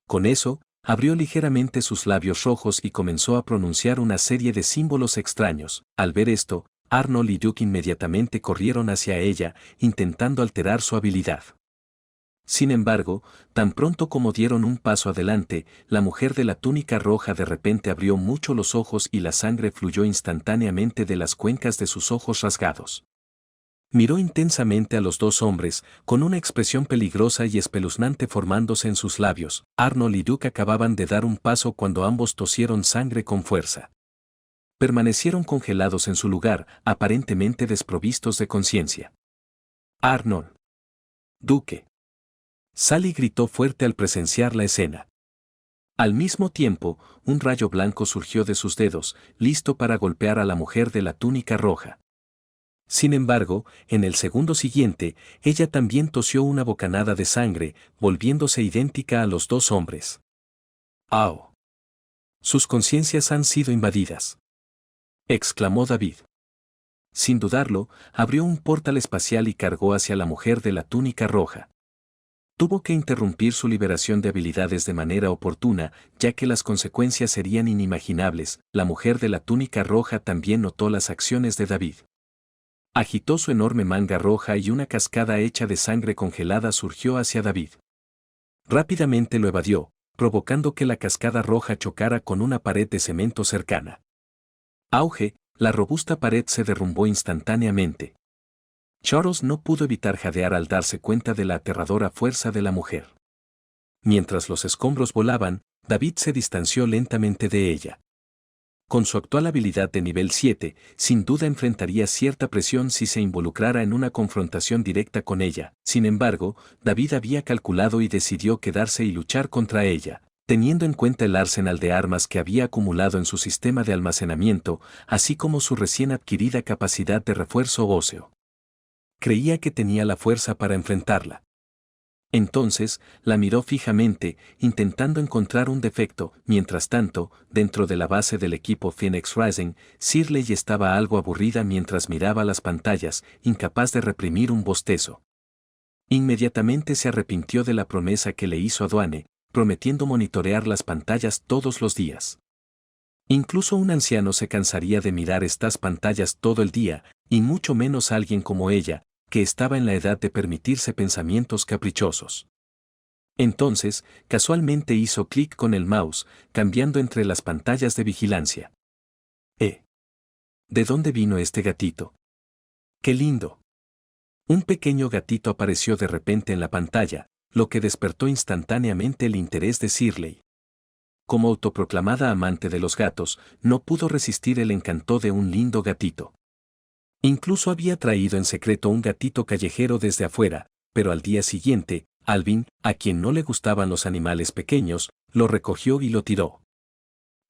Con eso, abrió ligeramente sus labios rojos y comenzó a pronunciar una serie de símbolos extraños. Al ver esto, Arnold y Duke inmediatamente corrieron hacia ella, intentando alterar su habilidad. Sin embargo, tan pronto como dieron un paso adelante, la mujer de la túnica roja de repente abrió mucho los ojos y la sangre fluyó instantáneamente de las cuencas de sus ojos rasgados. Miró intensamente a los dos hombres, con una expresión peligrosa y espeluznante formándose en sus labios. Arnold y Duke acababan de dar un paso cuando ambos tosieron sangre con fuerza. Permanecieron congelados en su lugar, aparentemente desprovistos de conciencia. Arnold. Duke. Sally gritó fuerte al presenciar la escena. Al mismo tiempo, un rayo blanco surgió de sus dedos, listo para golpear a la mujer de la túnica roja. Sin embargo, en el segundo siguiente, ella también tosió una bocanada de sangre, volviéndose idéntica a los dos hombres. ¡Au! Sus conciencias han sido invadidas, exclamó David. Sin dudarlo, abrió un portal espacial y cargó hacia la mujer de la túnica roja. Tuvo que interrumpir su liberación de habilidades de manera oportuna, ya que las consecuencias serían inimaginables. La mujer de la túnica roja también notó las acciones de David. Agitó su enorme manga roja y una cascada hecha de sangre congelada surgió hacia David. Rápidamente lo evadió, provocando que la cascada roja chocara con una pared de cemento cercana. Auge, la robusta pared se derrumbó instantáneamente. Charles no pudo evitar jadear al darse cuenta de la aterradora fuerza de la mujer. Mientras los escombros volaban, David se distanció lentamente de ella. Con su actual habilidad de nivel 7, sin duda enfrentaría cierta presión si se involucrara en una confrontación directa con ella. Sin embargo, David había calculado y decidió quedarse y luchar contra ella, teniendo en cuenta el arsenal de armas que había acumulado en su sistema de almacenamiento, así como su recién adquirida capacidad de refuerzo óseo. Creía que tenía la fuerza para enfrentarla. Entonces, la miró fijamente, intentando encontrar un defecto. Mientras tanto, dentro de la base del equipo Phoenix Rising, Shirley estaba algo aburrida mientras miraba las pantallas, incapaz de reprimir un bostezo. Inmediatamente se arrepintió de la promesa que le hizo a Dwayne, prometiendo monitorear las pantallas todos los días. Incluso un anciano se cansaría de mirar estas pantallas todo el día, y mucho menos alguien como ella, que estaba en la edad de permitirse pensamientos caprichosos. Entonces, casualmente hizo clic con el mouse, cambiando entre las pantallas de vigilancia. ¿De dónde vino este gatito? ¡Qué lindo! Un pequeño gatito apareció de repente en la pantalla, lo que despertó instantáneamente el interés de Shirley. Como autoproclamada amante de los gatos, no pudo resistir el encanto de un lindo gatito. Incluso había traído en secreto un gatito callejero desde afuera, pero al día siguiente, Alvin, a quien no le gustaban los animales pequeños, lo recogió y lo tiró.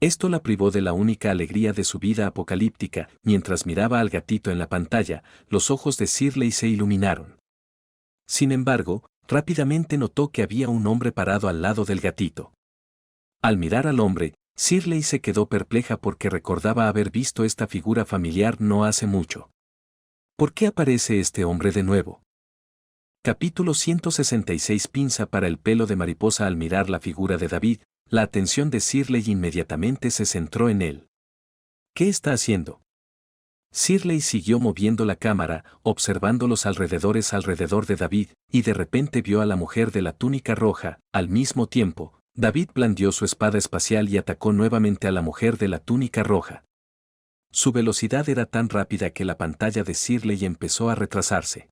Esto la privó de la única alegría de su vida apocalíptica. Mientras miraba al gatito en la pantalla, los ojos de Shirley se iluminaron. Sin embargo, rápidamente notó que había un hombre parado al lado del gatito. Al mirar al hombre, Shirley se quedó perpleja porque recordaba haber visto esta figura familiar no hace mucho. ¿Por qué aparece este hombre de nuevo? Capítulo 166. Pinza para el pelo de mariposa. Al mirar la figura de David, la atención de Shirley inmediatamente se centró en él. ¿Qué está haciendo? Shirley siguió moviendo la cámara, observando los alrededores alrededor de David, y de repente vio a la mujer de la túnica roja. Al mismo tiempo, David blandió su espada espacial y atacó nuevamente a la mujer de la túnica roja. Su velocidad era tan rápida que la pantalla de Shirley empezó a retrasarse.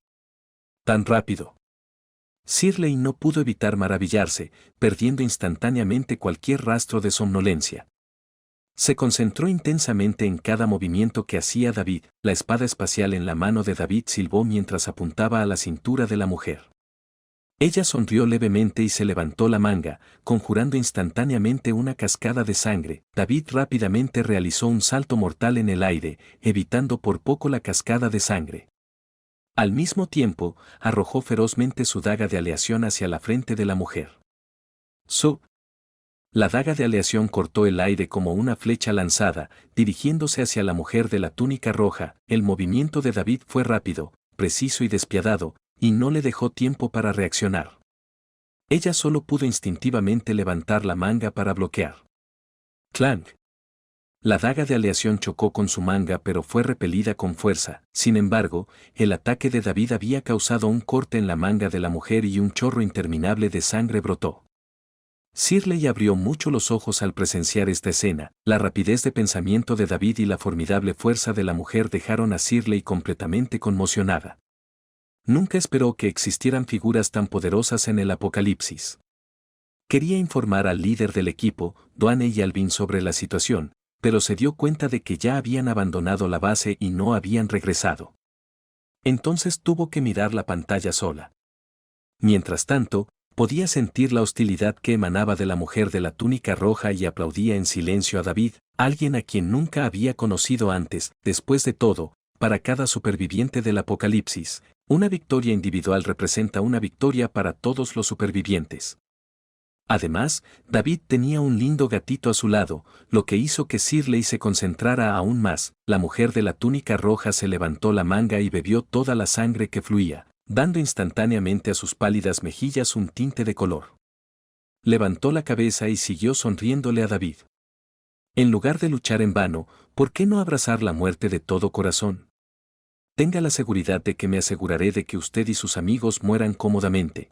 Tan rápido. Shirley no pudo evitar maravillarse, perdiendo instantáneamente cualquier rastro de somnolencia. Se concentró intensamente en cada movimiento que hacía David. La espada espacial en la mano de David silbó mientras apuntaba a la cintura de la mujer. Ella sonrió levemente y se levantó la manga, conjurando instantáneamente una cascada de sangre. David rápidamente realizó un salto mortal en el aire, evitando por poco la cascada de sangre. Al mismo tiempo, arrojó ferozmente su daga de aleación hacia la frente de la mujer. La daga de aleación cortó el aire como una flecha lanzada, dirigiéndose hacia la mujer de la túnica roja. El movimiento de David fue rápido, preciso y despiadado, y no le dejó tiempo para reaccionar. Ella solo pudo instintivamente levantar la manga para bloquear. ¡Clank! La daga de aleación chocó con su manga pero fue repelida con fuerza. Sin embargo, el ataque de David había causado un corte en la manga de la mujer y un chorro interminable de sangre brotó. Shirley abrió mucho los ojos al presenciar esta escena. La rapidez de pensamiento de David y la formidable fuerza de la mujer dejaron a Shirley completamente conmocionada. Nunca esperó que existieran figuras tan poderosas en el apocalipsis. Quería informar al líder del equipo, Dwayne y Alvin, sobre la situación, pero se dio cuenta de que ya habían abandonado la base y no habían regresado. Entonces tuvo que mirar la pantalla sola. Mientras tanto, podía sentir la hostilidad que emanaba de la mujer de la túnica roja y aplaudía en silencio a David, alguien a quien nunca había conocido antes. Después de todo, para cada superviviente del apocalipsis, una victoria individual representa una victoria para todos los supervivientes. Además, David tenía un lindo gatito a su lado, lo que hizo que Shirley se concentrara aún más. La mujer de la túnica roja se levantó la manga y bebió toda la sangre que fluía, dando instantáneamente a sus pálidas mejillas un tinte de color. Levantó la cabeza y siguió sonriéndole a David. En lugar de luchar en vano, ¿por qué no abrazar la muerte de todo corazón? Tenga la seguridad de que me aseguraré de que usted y sus amigos mueran cómodamente.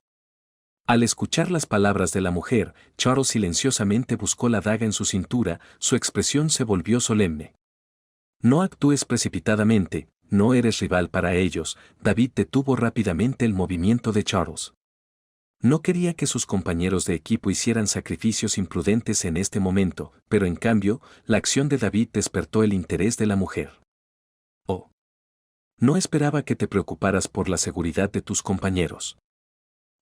Al escuchar las palabras de la mujer, Charles silenciosamente buscó la daga en su cintura, su expresión se volvió solemne. No actúes precipitadamente, no eres rival para ellos. David detuvo rápidamente el movimiento de Charles. No quería que sus compañeros de equipo hicieran sacrificios imprudentes en este momento, pero en cambio, la acción de David despertó el interés de la mujer. Oh. No esperaba que te preocuparas por la seguridad de tus compañeros.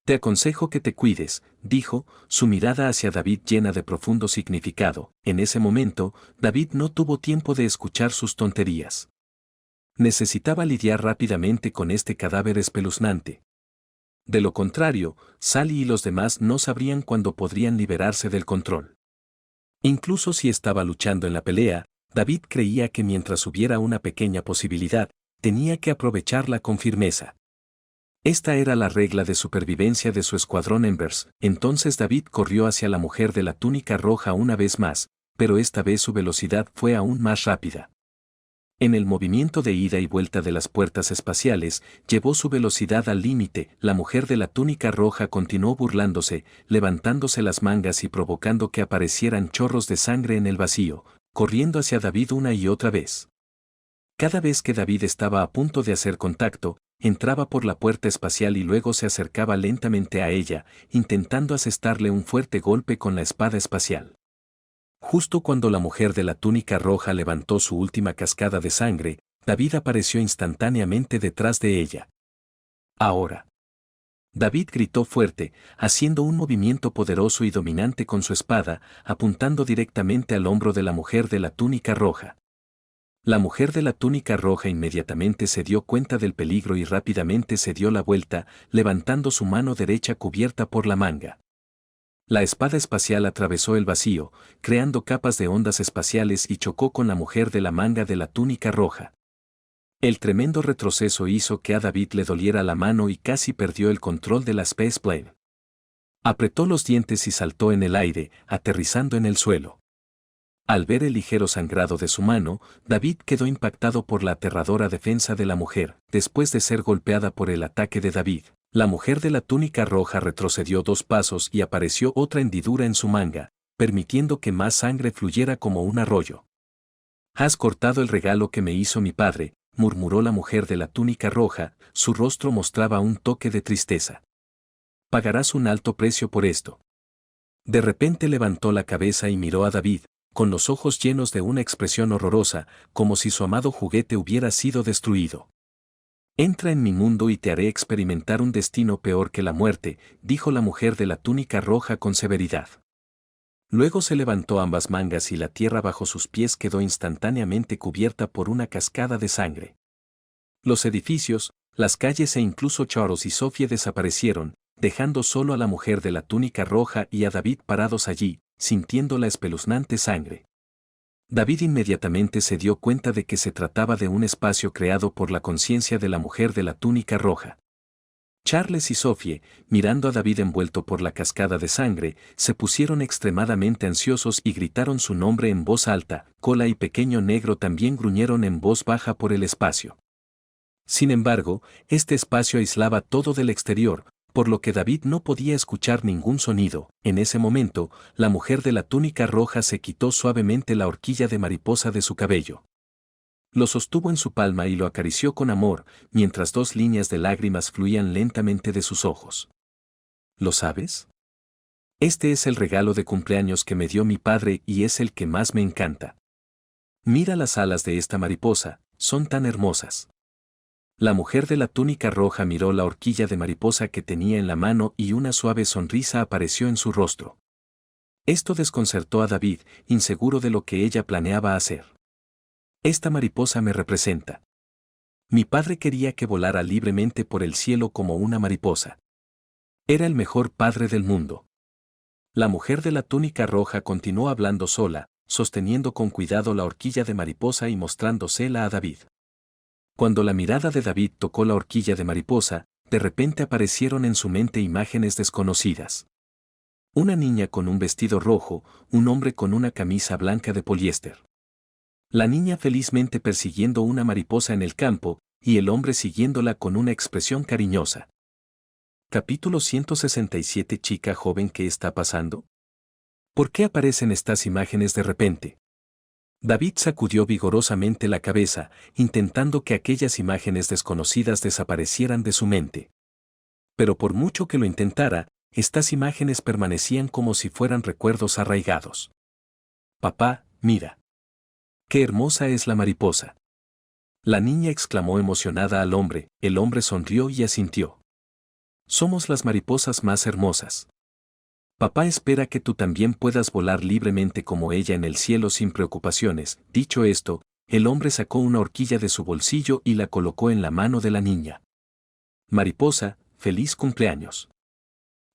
Te aconsejo que te cuides, dijo, su mirada hacia David llena de profundo significado. En ese momento, David no tuvo tiempo de escuchar sus tonterías. Necesitaba lidiar rápidamente con este cadáver espeluznante. De lo contrario, Sally y los demás no sabrían cuándo podrían liberarse del control. Incluso si estaba luchando en la pelea, David creía que mientras hubiera una pequeña posibilidad, tenía que aprovecharla con firmeza. Esta era la regla de supervivencia de su escuadrón Embers. Entonces David corrió hacia la mujer de la túnica roja una vez más, pero esta vez su velocidad fue aún más rápida. En el movimiento de ida y vuelta de las puertas espaciales, llevó su velocidad al límite. La mujer de la túnica roja continuó burlándose, levantándose las mangas y provocando que aparecieran chorros de sangre en el vacío, corriendo hacia David una y otra vez. Cada vez que David estaba a punto de hacer contacto, entraba por la puerta espacial y luego se acercaba lentamente a ella, intentando asestarle un fuerte golpe con la espada espacial. Justo cuando la mujer de la túnica roja levantó su última cascada de sangre, David apareció instantáneamente detrás de ella. Ahora. David gritó fuerte, haciendo un movimiento poderoso y dominante con su espada, apuntando directamente al hombro de la mujer de la túnica roja. La mujer de la túnica roja inmediatamente se dio cuenta del peligro y rápidamente se dio la vuelta, levantando su mano derecha cubierta por la manga. La espada espacial atravesó el vacío, creando capas de ondas espaciales y chocó con la mujer de la manga de la túnica roja. El tremendo retroceso hizo que a David le doliera la mano y casi perdió el control de la Space Plane. Apretó los dientes y saltó en el aire, aterrizando en el suelo. Al ver el ligero sangrado de su mano, David quedó impactado por la aterradora defensa de la mujer. Después de ser golpeada por el ataque de David, la mujer de la túnica roja retrocedió 2 pasos y apareció otra hendidura en su manga, permitiendo que más sangre fluyera como un arroyo. «Has cortado el regalo que me hizo mi padre», murmuró la mujer de la túnica roja, su rostro mostraba un toque de tristeza. «Pagarás un alto precio por esto». De repente levantó la cabeza y miró a David, con los ojos llenos de una expresión horrorosa, como si su amado juguete hubiera sido destruido. Entra en mi mundo y te haré experimentar un destino peor que la muerte, dijo la mujer de la túnica roja con severidad. Luego se levantó ambas mangas y la tierra bajo sus pies quedó instantáneamente cubierta por una cascada de sangre. Los edificios, las calles e incluso Charles y Sophie desaparecieron, dejando solo a la mujer de la túnica roja y a David parados allí, sintiendo la espeluznante sangre. David inmediatamente se dio cuenta de que se trataba de un espacio creado por la conciencia de la mujer de la túnica roja. Charles y Sophie, mirando a David envuelto por la cascada de sangre, se pusieron extremadamente ansiosos y gritaron su nombre en voz alta. Cola y Pequeño Negro también gruñeron en voz baja por el espacio. Sin embargo, este espacio aislaba todo del exterior, por lo que David no podía escuchar ningún sonido. En ese momento, la mujer de la túnica roja se quitó suavemente la horquilla de mariposa de su cabello. Lo sostuvo en su palma y lo acarició con amor, mientras 2 líneas de lágrimas fluían lentamente de sus ojos. ¿Lo sabes? Este es el regalo de cumpleaños que me dio mi padre y es el que más me encanta. Mira las alas de esta mariposa, son tan hermosas. La mujer de la túnica roja miró la horquilla de mariposa que tenía en la mano y una suave sonrisa apareció en su rostro. Esto desconcertó a David, inseguro de lo que ella planeaba hacer. Esta mariposa me representa. Mi padre quería que volara libremente por el cielo como una mariposa. Era el mejor padre del mundo. La mujer de la túnica roja continuó hablando sola, sosteniendo con cuidado la horquilla de mariposa y mostrándosela a David. Cuando la mirada de David tocó la horquilla de mariposa, de repente aparecieron en su mente imágenes desconocidas. Una niña con un vestido rojo, un hombre con una camisa blanca de poliéster. La niña felizmente persiguiendo una mariposa en el campo, y el hombre siguiéndola con una expresión cariñosa. Capítulo 167. Chica joven, ¿qué está pasando? ¿Por qué aparecen estas imágenes de repente? David sacudió vigorosamente la cabeza, intentando que aquellas imágenes desconocidas desaparecieran de su mente. Pero por mucho que lo intentara, estas imágenes permanecían como si fueran recuerdos arraigados. Papá, mira. ¡Qué hermosa es la mariposa! La niña exclamó emocionada al hombre, el hombre sonrió y asintió. Somos las mariposas más hermosas. Papá espera que tú también puedas volar libremente como ella en el cielo sin preocupaciones. Dicho esto, el hombre sacó una horquilla de su bolsillo y la colocó en la mano de la niña. Mariposa, feliz cumpleaños.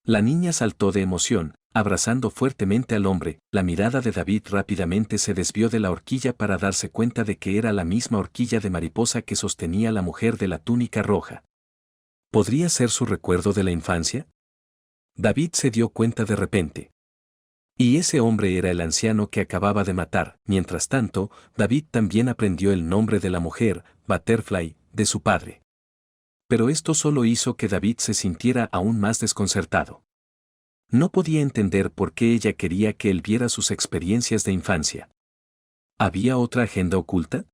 La niña saltó de emoción, abrazando fuertemente al hombre. La mirada de David rápidamente se desvió de la horquilla para darse cuenta de que era la misma horquilla de mariposa que sostenía la mujer de la túnica roja. ¿Podría ser su recuerdo de la infancia? David se dio cuenta de repente. Y ese hombre era el anciano que acababa de matar. Mientras tanto, David también aprendió el nombre de la mujer, Butterfly, de su padre. Pero esto solo hizo que David se sintiera aún más desconcertado. No podía entender por qué ella quería que él viera sus experiencias de infancia. ¿Había otra agenda oculta?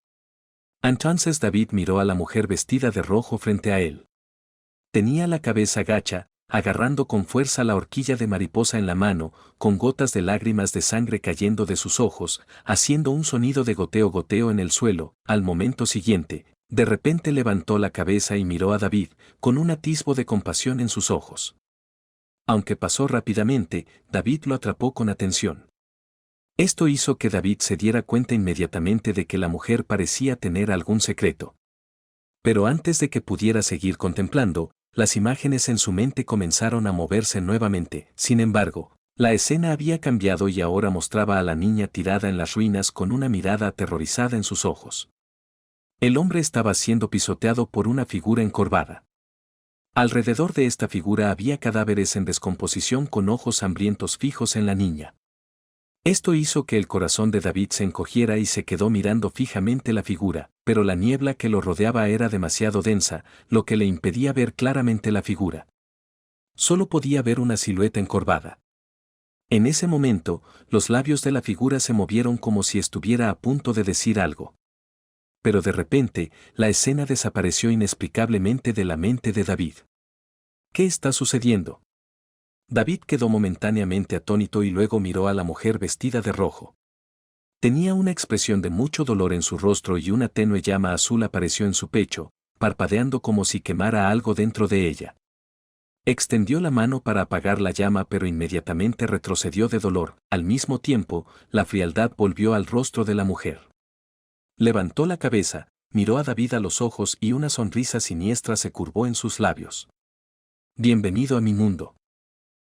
Entonces David miró a la mujer vestida de rojo frente a él. Tenía la cabeza gacha, agarrando con fuerza la horquilla de mariposa en la mano, con gotas de lágrimas de sangre cayendo de sus ojos, haciendo un sonido de goteo en el suelo. Al momento siguiente, de repente levantó la cabeza y miró a David, con un atisbo de compasión en sus ojos. Aunque pasó rápidamente, David lo atrapó con atención. Esto hizo que David se diera cuenta inmediatamente de que la mujer parecía tener algún secreto. Pero antes de que pudiera seguir contemplando, las imágenes en su mente comenzaron a moverse nuevamente. Sin embargo, la escena había cambiado y ahora mostraba a la niña tirada en las ruinas con una mirada aterrorizada en sus ojos. El hombre estaba siendo pisoteado por una figura encorvada. Alrededor de esta figura había cadáveres en descomposición con ojos hambrientos fijos en la niña. Esto hizo que el corazón de David se encogiera y se quedó mirando fijamente la figura, pero la niebla que lo rodeaba era demasiado densa, lo que le impedía ver claramente la figura. Solo podía ver una silueta encorvada. En ese momento, los labios de la figura se movieron como si estuviera a punto de decir algo. Pero de repente, la escena desapareció inexplicablemente de la mente de David. ¿Qué está sucediendo? David quedó momentáneamente atónito y luego miró a la mujer vestida de rojo. Tenía una expresión de mucho dolor en su rostro y una tenue llama azul apareció en su pecho, parpadeando como si quemara algo dentro de ella. Extendió la mano para apagar la llama, pero inmediatamente retrocedió de dolor. Al mismo tiempo, la frialdad volvió al rostro de la mujer. Levantó la cabeza, miró a David a los ojos y una sonrisa siniestra se curvó en sus labios. Bienvenido a mi mundo.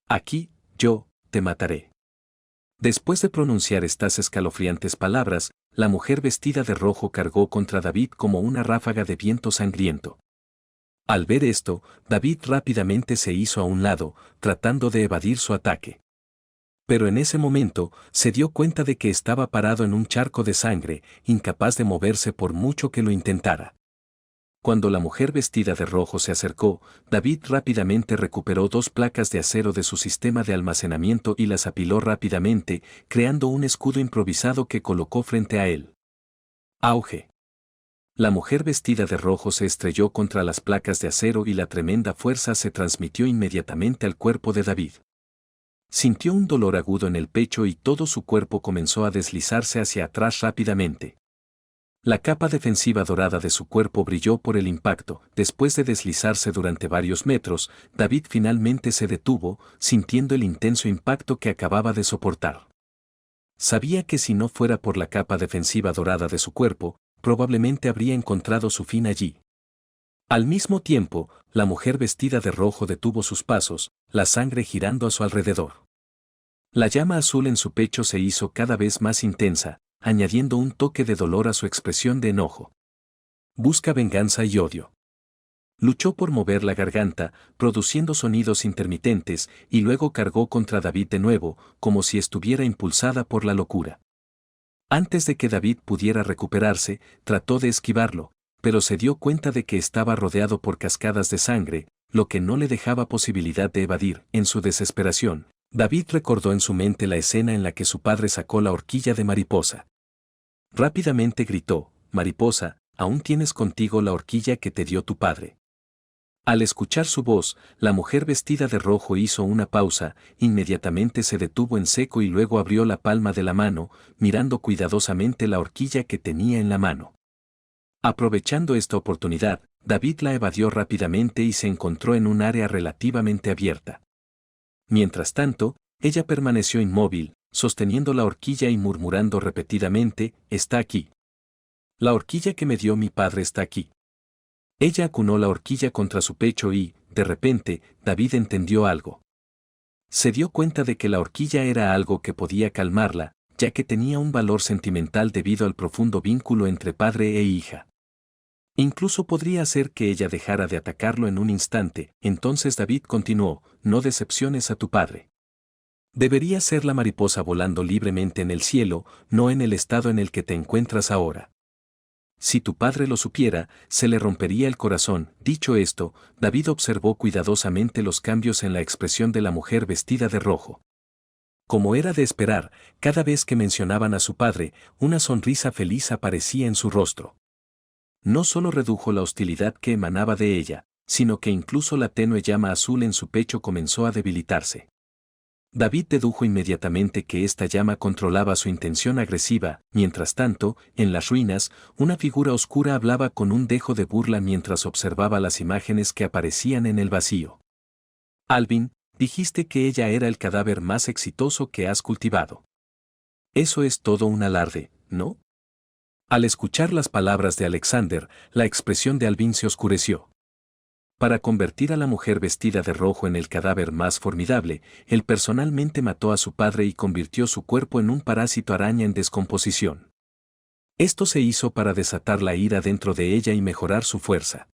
Aquí, yo, te mataré. Después de pronunciar estas escalofriantes palabras, la mujer vestida de rojo cargó contra David como una ráfaga de viento sangriento. Al ver esto, David rápidamente se hizo a un lado, tratando de evadir su ataque. Pero en ese momento, se dio cuenta de que estaba parado en un charco de sangre, incapaz de moverse por mucho que lo intentara. Cuando la mujer vestida de rojo se acercó, David rápidamente recuperó 2 placas de acero de su sistema de almacenamiento y las apiló rápidamente, creando un escudo improvisado que colocó frente a él. Auge. La mujer vestida de rojo se estrelló contra las placas de acero y la tremenda fuerza se transmitió inmediatamente al cuerpo de David. Sintió un dolor agudo en el pecho y todo su cuerpo comenzó a deslizarse hacia atrás rápidamente. La capa defensiva dorada de su cuerpo brilló por el impacto. Después de deslizarse durante varios metros, David finalmente se detuvo, sintiendo el intenso impacto que acababa de soportar. Sabía que si no fuera por la capa defensiva dorada de su cuerpo, probablemente habría encontrado su fin allí. Al mismo tiempo, la mujer vestida de rojo detuvo sus pasos, la sangre girando a su alrededor. La llama azul en su pecho se hizo cada vez más intensa, añadiendo un toque de dolor a su expresión de enojo. Busca venganza y odio. Luchó por mover la garganta, produciendo sonidos intermitentes, y luego cargó contra David de nuevo, como si estuviera impulsada por la locura. Antes de que David pudiera recuperarse, trató de esquivarlo, pero se dio cuenta de que estaba rodeado por cascadas de sangre, lo que no le dejaba posibilidad de evadir. En su desesperación, David recordó en su mente la escena en la que su padre sacó la horquilla de mariposa. Rápidamente gritó: «Mariposa, ¿aún tienes contigo la horquilla que te dio tu padre?». Al escuchar su voz, la mujer vestida de rojo hizo una pausa, inmediatamente se detuvo en seco y luego abrió la palma de la mano, mirando cuidadosamente la horquilla que tenía en la mano. Aprovechando esta oportunidad, David la evadió rápidamente y se encontró en un área relativamente abierta. Mientras tanto, ella permaneció inmóvil, sosteniendo la horquilla y murmurando repetidamente: «Está aquí. La horquilla que me dio mi padre está aquí». Ella acunó la horquilla contra su pecho y, de repente, David entendió algo. Se dio cuenta de que la horquilla era algo que podía calmarla, ya que tenía un valor sentimental debido al profundo vínculo entre padre e hija. Incluso podría hacer que ella dejara de atacarlo en un instante. Entonces David continuó: «No decepciones a tu padre. Debería ser la mariposa volando libremente en el cielo, no en el estado en el que te encuentras ahora. Si tu padre lo supiera, se le rompería el corazón». Dicho esto, David observó cuidadosamente los cambios en la expresión de la mujer vestida de rojo. Como era de esperar, cada vez que mencionaban a su padre, una sonrisa feliz aparecía en su rostro. No solo redujo la hostilidad que emanaba de ella, sino que incluso la tenue llama azul en su pecho comenzó a debilitarse. David dedujo inmediatamente que esta llama controlaba su intención agresiva. Mientras tanto, en las ruinas, una figura oscura hablaba con un dejo de burla mientras observaba las imágenes que aparecían en el vacío. «Alvin, dijiste que ella era el cadáver más exitoso que has cultivado. Eso es todo un alarde, ¿no?». Al escuchar las palabras de Alexander, la expresión de Alvin se oscureció. Para convertir a la mujer vestida de rojo en el cadáver más formidable, él personalmente mató a su padre y convirtió su cuerpo en un parásito araña en descomposición. Esto se hizo para desatar la ira dentro de ella y mejorar su fuerza.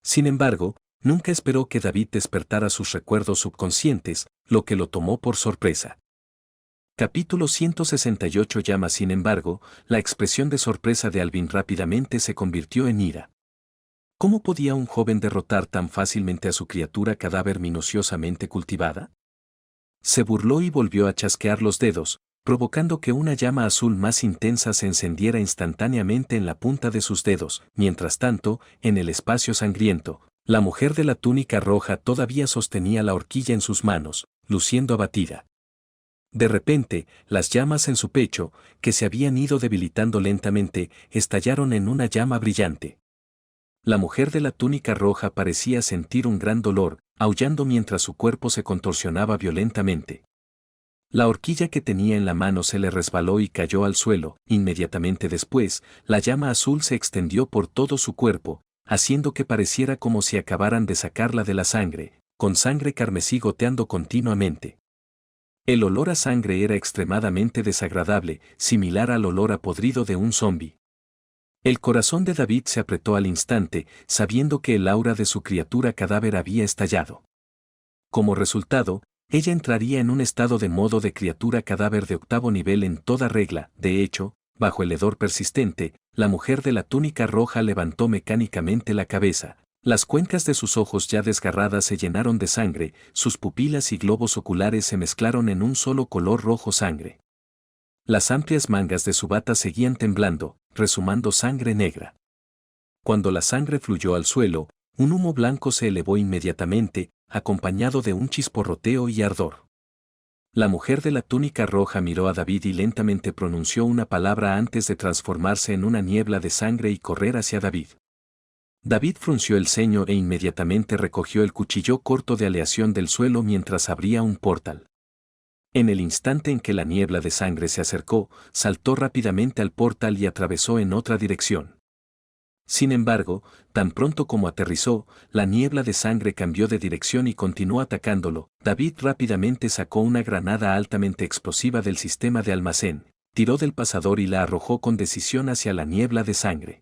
Sin embargo, nunca esperó que David despertara sus recuerdos subconscientes, lo que lo tomó por sorpresa. Capítulo 168. Llama. Sin embargo, la expresión de sorpresa de Alvin rápidamente se convirtió en ira. ¿Cómo podía un joven derrotar tan fácilmente a su criatura cadáver minuciosamente cultivada? Se burló y volvió a chasquear los dedos, provocando que una llama azul más intensa se encendiera instantáneamente en la punta de sus dedos. Mientras tanto, en el espacio sangriento, la mujer de la túnica roja todavía sostenía la horquilla en sus manos, luciendo abatida. De repente, las llamas en su pecho, que se habían ido debilitando lentamente, estallaron en una llama brillante. La mujer de la túnica roja parecía sentir un gran dolor, aullando mientras su cuerpo se contorsionaba violentamente. La horquilla que tenía en la mano se le resbaló y cayó al suelo. Inmediatamente después, la llama azul se extendió por todo su cuerpo, haciendo que pareciera como si acabaran de sacarla de la sangre, con sangre carmesí goteando continuamente. El olor a sangre era extremadamente desagradable, similar al olor a podrido de un zombi. El corazón de David se apretó al instante, sabiendo que el aura de su criatura cadáver había estallado. Como resultado, ella entraría en un estado de modo de criatura cadáver de 8º nivel en toda regla. De hecho, bajo el hedor persistente, la mujer de la túnica roja levantó mecánicamente la cabeza. Las cuencas de sus ojos ya desgarradas se llenaron de sangre, sus pupilas y globos oculares se mezclaron en un solo color rojo sangre. Las amplias mangas de su bata seguían temblando, resumando sangre negra. Cuando la sangre fluyó al suelo, un humo blanco se elevó inmediatamente, acompañado de un chisporroteo y ardor. La mujer de la túnica roja miró a David y lentamente pronunció una palabra antes de transformarse en una niebla de sangre y correr hacia David. David frunció el ceño e inmediatamente recogió el cuchillo corto de aleación del suelo mientras abría un portal. En el instante en que la niebla de sangre se acercó, saltó rápidamente al portal y atravesó en otra dirección. Sin embargo, tan pronto como aterrizó, la niebla de sangre cambió de dirección y continuó atacándolo. David rápidamente sacó una granada altamente explosiva del sistema de almacén, tiró del pasador y la arrojó con decisión hacia la niebla de sangre.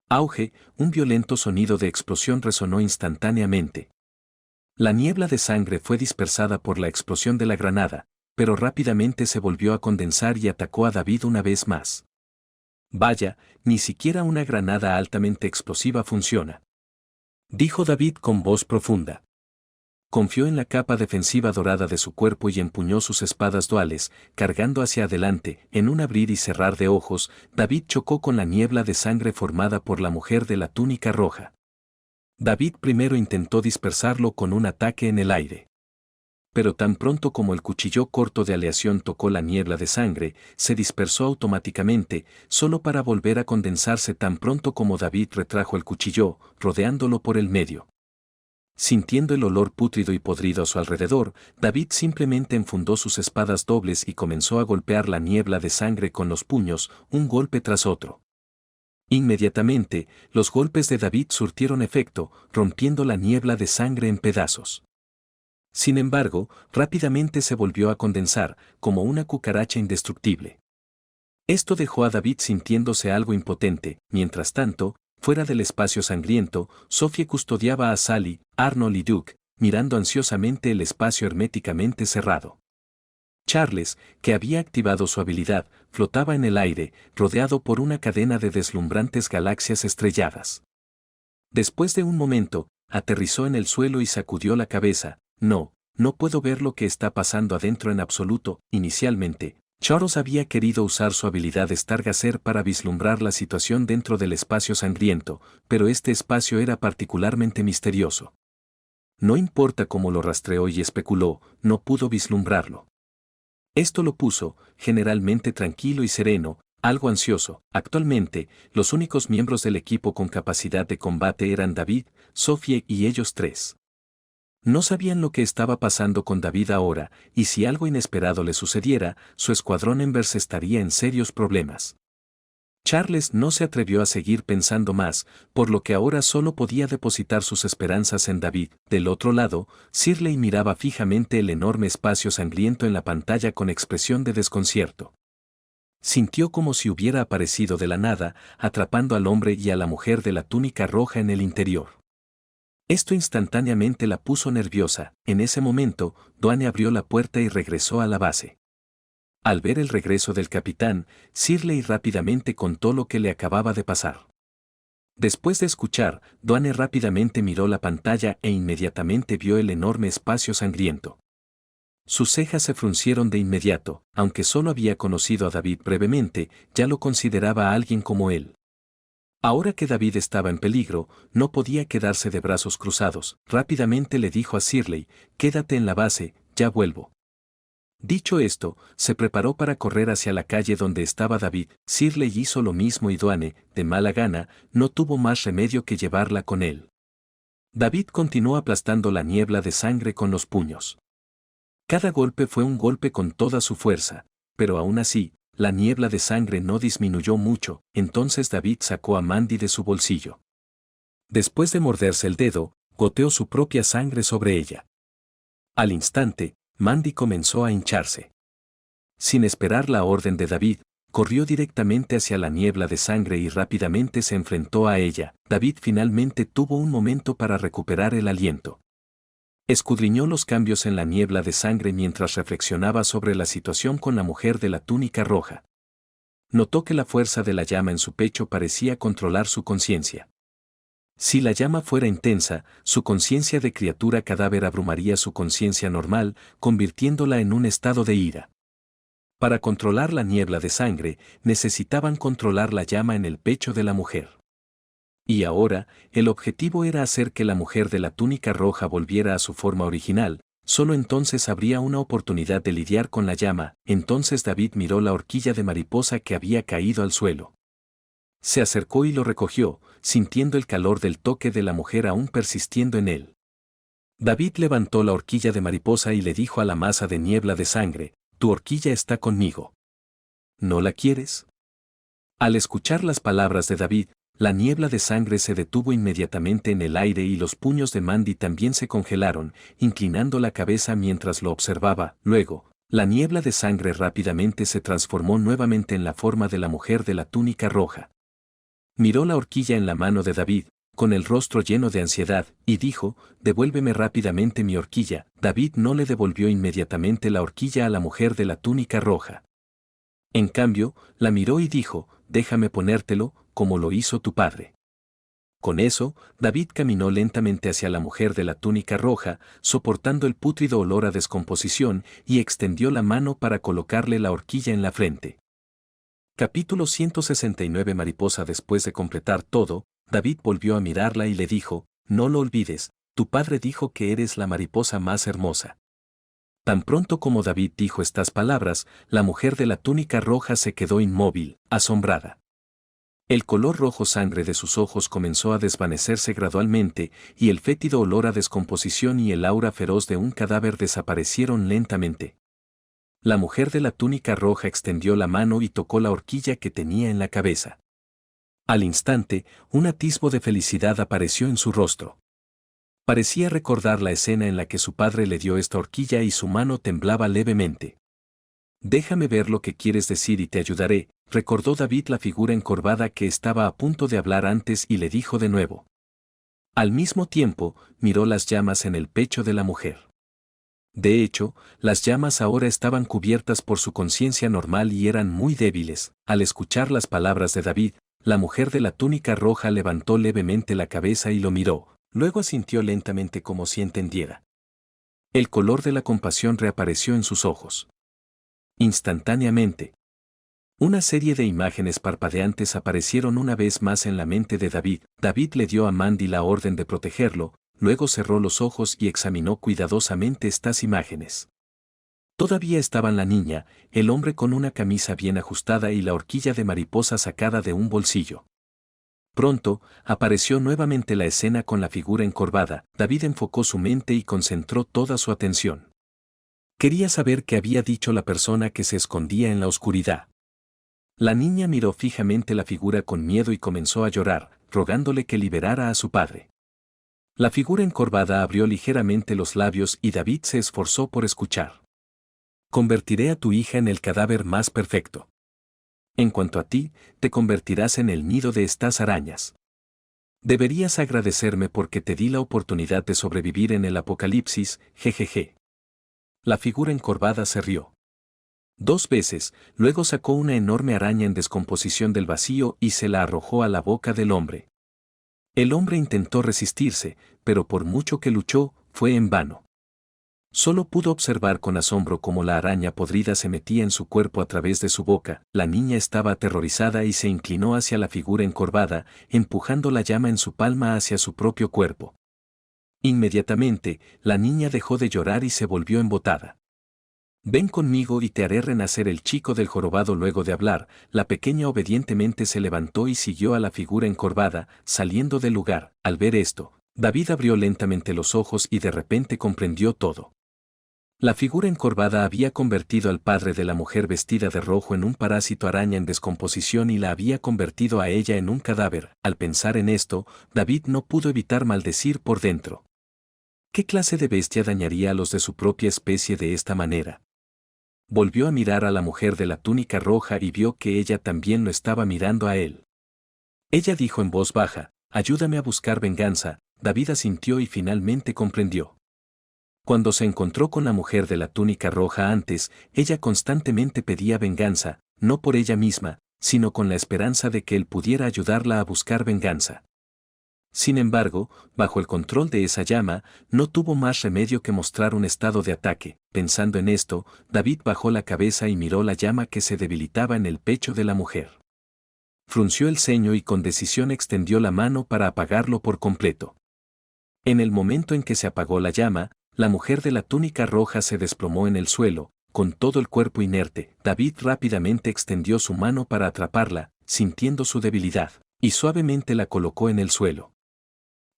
Auge, un violento sonido de explosión resonó instantáneamente. La niebla de sangre fue dispersada por la explosión de la granada, pero rápidamente se volvió a condensar y atacó a David una vez más. Vaya, ni siquiera una granada altamente explosiva funciona, dijo David con voz profunda. Confió en la capa defensiva dorada de su cuerpo y empuñó sus espadas duales, cargando hacia adelante. En un abrir y cerrar de ojos, David chocó con la niebla de sangre formada por la mujer de la túnica roja. David primero intentó dispersarlo con un ataque en el aire. Pero tan pronto como el cuchillo corto de aleación tocó la niebla de sangre, se dispersó automáticamente, solo para volver a condensarse tan pronto como David retrajo el cuchillo, rodeándolo por el medio. Sintiendo el olor pútrido y podrido a su alrededor, David simplemente enfundó sus espadas dobles y comenzó a golpear la niebla de sangre con los puños, un golpe tras otro. Inmediatamente, los golpes de David surtieron efecto, rompiendo la niebla de sangre en pedazos. Sin embargo, rápidamente se volvió a condensar, como una cucaracha indestructible. Esto dejó a David sintiéndose algo impotente. Mientras tanto, fuera del espacio sangriento, Sophie custodiaba a Sally, Arnold y Duke, mirando ansiosamente el espacio herméticamente cerrado. Charles, que había activado su habilidad, flotaba en el aire, rodeado por una cadena de deslumbrantes galaxias estrelladas. Después de un momento, aterrizó en el suelo y sacudió la cabeza. No puedo ver lo que está pasando adentro en absoluto. Inicialmente, Charles había querido usar su habilidad Stargazer para vislumbrar la situación dentro del espacio sangriento, pero este espacio era particularmente misterioso. No importa cómo lo rastreó y especuló, no pudo vislumbrarlo. Esto lo puso, generalmente tranquilo y sereno, algo ansioso. Actualmente, los únicos miembros del equipo con capacidad de combate eran David, Sophie y ellos tres. No sabían lo que estaba pasando con David ahora, y si algo inesperado le sucediera, su escuadrón Embers estaría en serios problemas. Charles no se atrevió a seguir pensando más, por lo que ahora solo podía depositar sus esperanzas en David. Del otro lado, Shirley miraba fijamente el enorme espacio sangriento en la pantalla con expresión de desconcierto. Sintió como si hubiera aparecido de la nada, atrapando al hombre y a la mujer de la túnica roja en el interior. Esto instantáneamente la puso nerviosa. En ese momento, Duane abrió la puerta y regresó a la base. Al ver el regreso del capitán, Shirley rápidamente contó lo que le acababa de pasar. Después de escuchar, Duane rápidamente miró la pantalla e inmediatamente vio el enorme espacio sangriento. Sus cejas se fruncieron de inmediato. Aunque solo había conocido a David brevemente, ya lo consideraba a alguien como él. Ahora que David estaba en peligro, no podía quedarse de brazos cruzados. Rápidamente le dijo a Shirley: «Quédate en la base, ya vuelvo». Dicho esto, se preparó para correr hacia la calle donde estaba David. Shirley hizo lo mismo y Duane, de mala gana, no tuvo más remedio que llevarla con él. David continuó aplastando la niebla de sangre con los puños. Cada golpe fue un golpe con toda su fuerza, pero aún así, la niebla de sangre no disminuyó mucho. Entonces David sacó a Mandy de su bolsillo. Después de morderse el dedo, goteó su propia sangre sobre ella. Al instante, Mandy comenzó a hincharse. Sin esperar la orden de David, corrió directamente hacia la niebla de sangre y rápidamente se enfrentó a ella. David finalmente tuvo un momento para recuperar el aliento. Escudriñó los cambios en la niebla de sangre mientras reflexionaba sobre la situación con la mujer de la túnica roja. Notó que la fuerza de la llama en su pecho parecía controlar su conciencia. Si la llama fuera intensa, su conciencia de criatura cadáver abrumaría su conciencia normal, convirtiéndola en un estado de ira. Para controlar la niebla de sangre, necesitaban controlar la llama en el pecho de la mujer. Y ahora, el objetivo era hacer que la mujer de la túnica roja volviera a su forma original. Solo entonces habría una oportunidad de lidiar con la llama. Entonces David miró la horquilla de mariposa que había caído al suelo. Se acercó y lo recogió, sintiendo el calor del toque de la mujer aún persistiendo en él. David levantó la horquilla de mariposa y le dijo a la masa de niebla de sangre: «Tu horquilla está conmigo. ¿No la quieres?». Al escuchar las palabras de David, la niebla de sangre se detuvo inmediatamente en el aire y los puños de Mandy también se congelaron, inclinando la cabeza mientras lo observaba. Luego, la niebla de sangre rápidamente se transformó nuevamente en la forma de la mujer de la túnica roja. Miró la horquilla en la mano de David, con el rostro lleno de ansiedad, y dijo: «Devuélveme rápidamente mi horquilla». David no le devolvió inmediatamente la horquilla a la mujer de la túnica roja. En cambio, la miró y dijo: «Déjame ponértelo, como lo hizo tu padre». Con eso, David caminó lentamente hacia la mujer de la túnica roja, soportando el pútrido olor a descomposición, y extendió la mano para colocarle la horquilla en la frente. Capítulo 169. Mariposa. Después de completar todo, David volvió a mirarla y le dijo: «No lo olvides, tu padre dijo que eres la mariposa más hermosa». Tan pronto como David dijo estas palabras, la mujer de la túnica roja se quedó inmóvil, asombrada. El color rojo sangre de sus ojos comenzó a desvanecerse gradualmente, y el fétido olor a descomposición y el aura feroz de un cadáver desaparecieron lentamente. La mujer de la túnica roja extendió la mano y tocó la horquilla que tenía en la cabeza. Al instante, un atisbo de felicidad apareció en su rostro. Parecía recordar la escena en la que su padre le dio esta horquilla y su mano temblaba levemente. «Déjame ver lo que quieres decir y te ayudaré», recordó David la figura encorvada que estaba a punto de hablar antes y le dijo de nuevo. Al mismo tiempo, miró las llamas en el pecho de la mujer. De hecho, las llamas ahora estaban cubiertas por su conciencia normal y eran muy débiles. Al escuchar las palabras de David, la mujer de la túnica roja levantó levemente la cabeza y lo miró, luego asintió lentamente como si entendiera. El color de la compasión reapareció en sus ojos. Instantáneamente, una serie de imágenes parpadeantes aparecieron una vez más en la mente de David. David le dio a Mandy la orden de protegerlo, luego cerró los ojos y examinó cuidadosamente estas imágenes. Todavía estaban la niña, el hombre con una camisa bien ajustada y la horquilla de mariposa sacada de un bolsillo. Pronto, apareció nuevamente la escena con la figura encorvada. David enfocó su mente y concentró toda su atención. Quería saber qué había dicho la persona que se escondía en la oscuridad. La niña miró fijamente la figura con miedo y comenzó a llorar, rogándole que liberara a su padre. La figura encorvada abrió ligeramente los labios y David se esforzó por escuchar. «Convertiré a tu hija en el cadáver más perfecto. En cuanto a ti, te convertirás en el nido de estas arañas. Deberías agradecerme porque te di la oportunidad de sobrevivir en el apocalipsis, jejeje». La figura encorvada se rió 2 veces, luego sacó una enorme araña en descomposición del vacío y se la arrojó a la boca del hombre. El hombre intentó resistirse, pero por mucho que luchó, fue en vano. Solo pudo observar con asombro cómo la araña podrida se metía en su cuerpo a través de su boca. La niña estaba aterrorizada y se inclinó hacia la figura encorvada, empujando la llama en su palma hacia su propio cuerpo. Inmediatamente, la niña dejó de llorar y se volvió embotada. Ven conmigo y te haré renacer. El chico del jorobado. Luego de hablar, la pequeña obedientemente se levantó y siguió a la figura encorvada, saliendo del lugar. Al ver esto, David abrió lentamente los ojos y de repente comprendió todo. La figura encorvada había convertido al padre de la mujer vestida de rojo en un parásito araña en descomposición y la había convertido a ella en un cadáver. Al pensar en esto, David no pudo evitar maldecir por dentro. ¿Qué clase de bestia dañaría a los de su propia especie de esta manera? Volvió a mirar a la mujer de la túnica roja y vio que ella también lo estaba mirando a él. Ella dijo en voz baja, «Ayúdame a buscar venganza». David asintió y finalmente comprendió. Cuando se encontró con la mujer de la túnica roja antes, ella constantemente pedía venganza, no por ella misma, sino con la esperanza de que él pudiera ayudarla a buscar venganza. Sin embargo, bajo el control de esa llama, no tuvo más remedio que mostrar un estado de ataque. Pensando en esto, David bajó la cabeza y miró la llama que se debilitaba en el pecho de la mujer. Frunció el ceño y con decisión extendió la mano para apagarlo por completo. En el momento en que se apagó la llama, la mujer de la túnica roja se desplomó en el suelo, con todo el cuerpo inerte. David rápidamente extendió su mano para atraparla, sintiendo su debilidad, y suavemente la colocó en el suelo.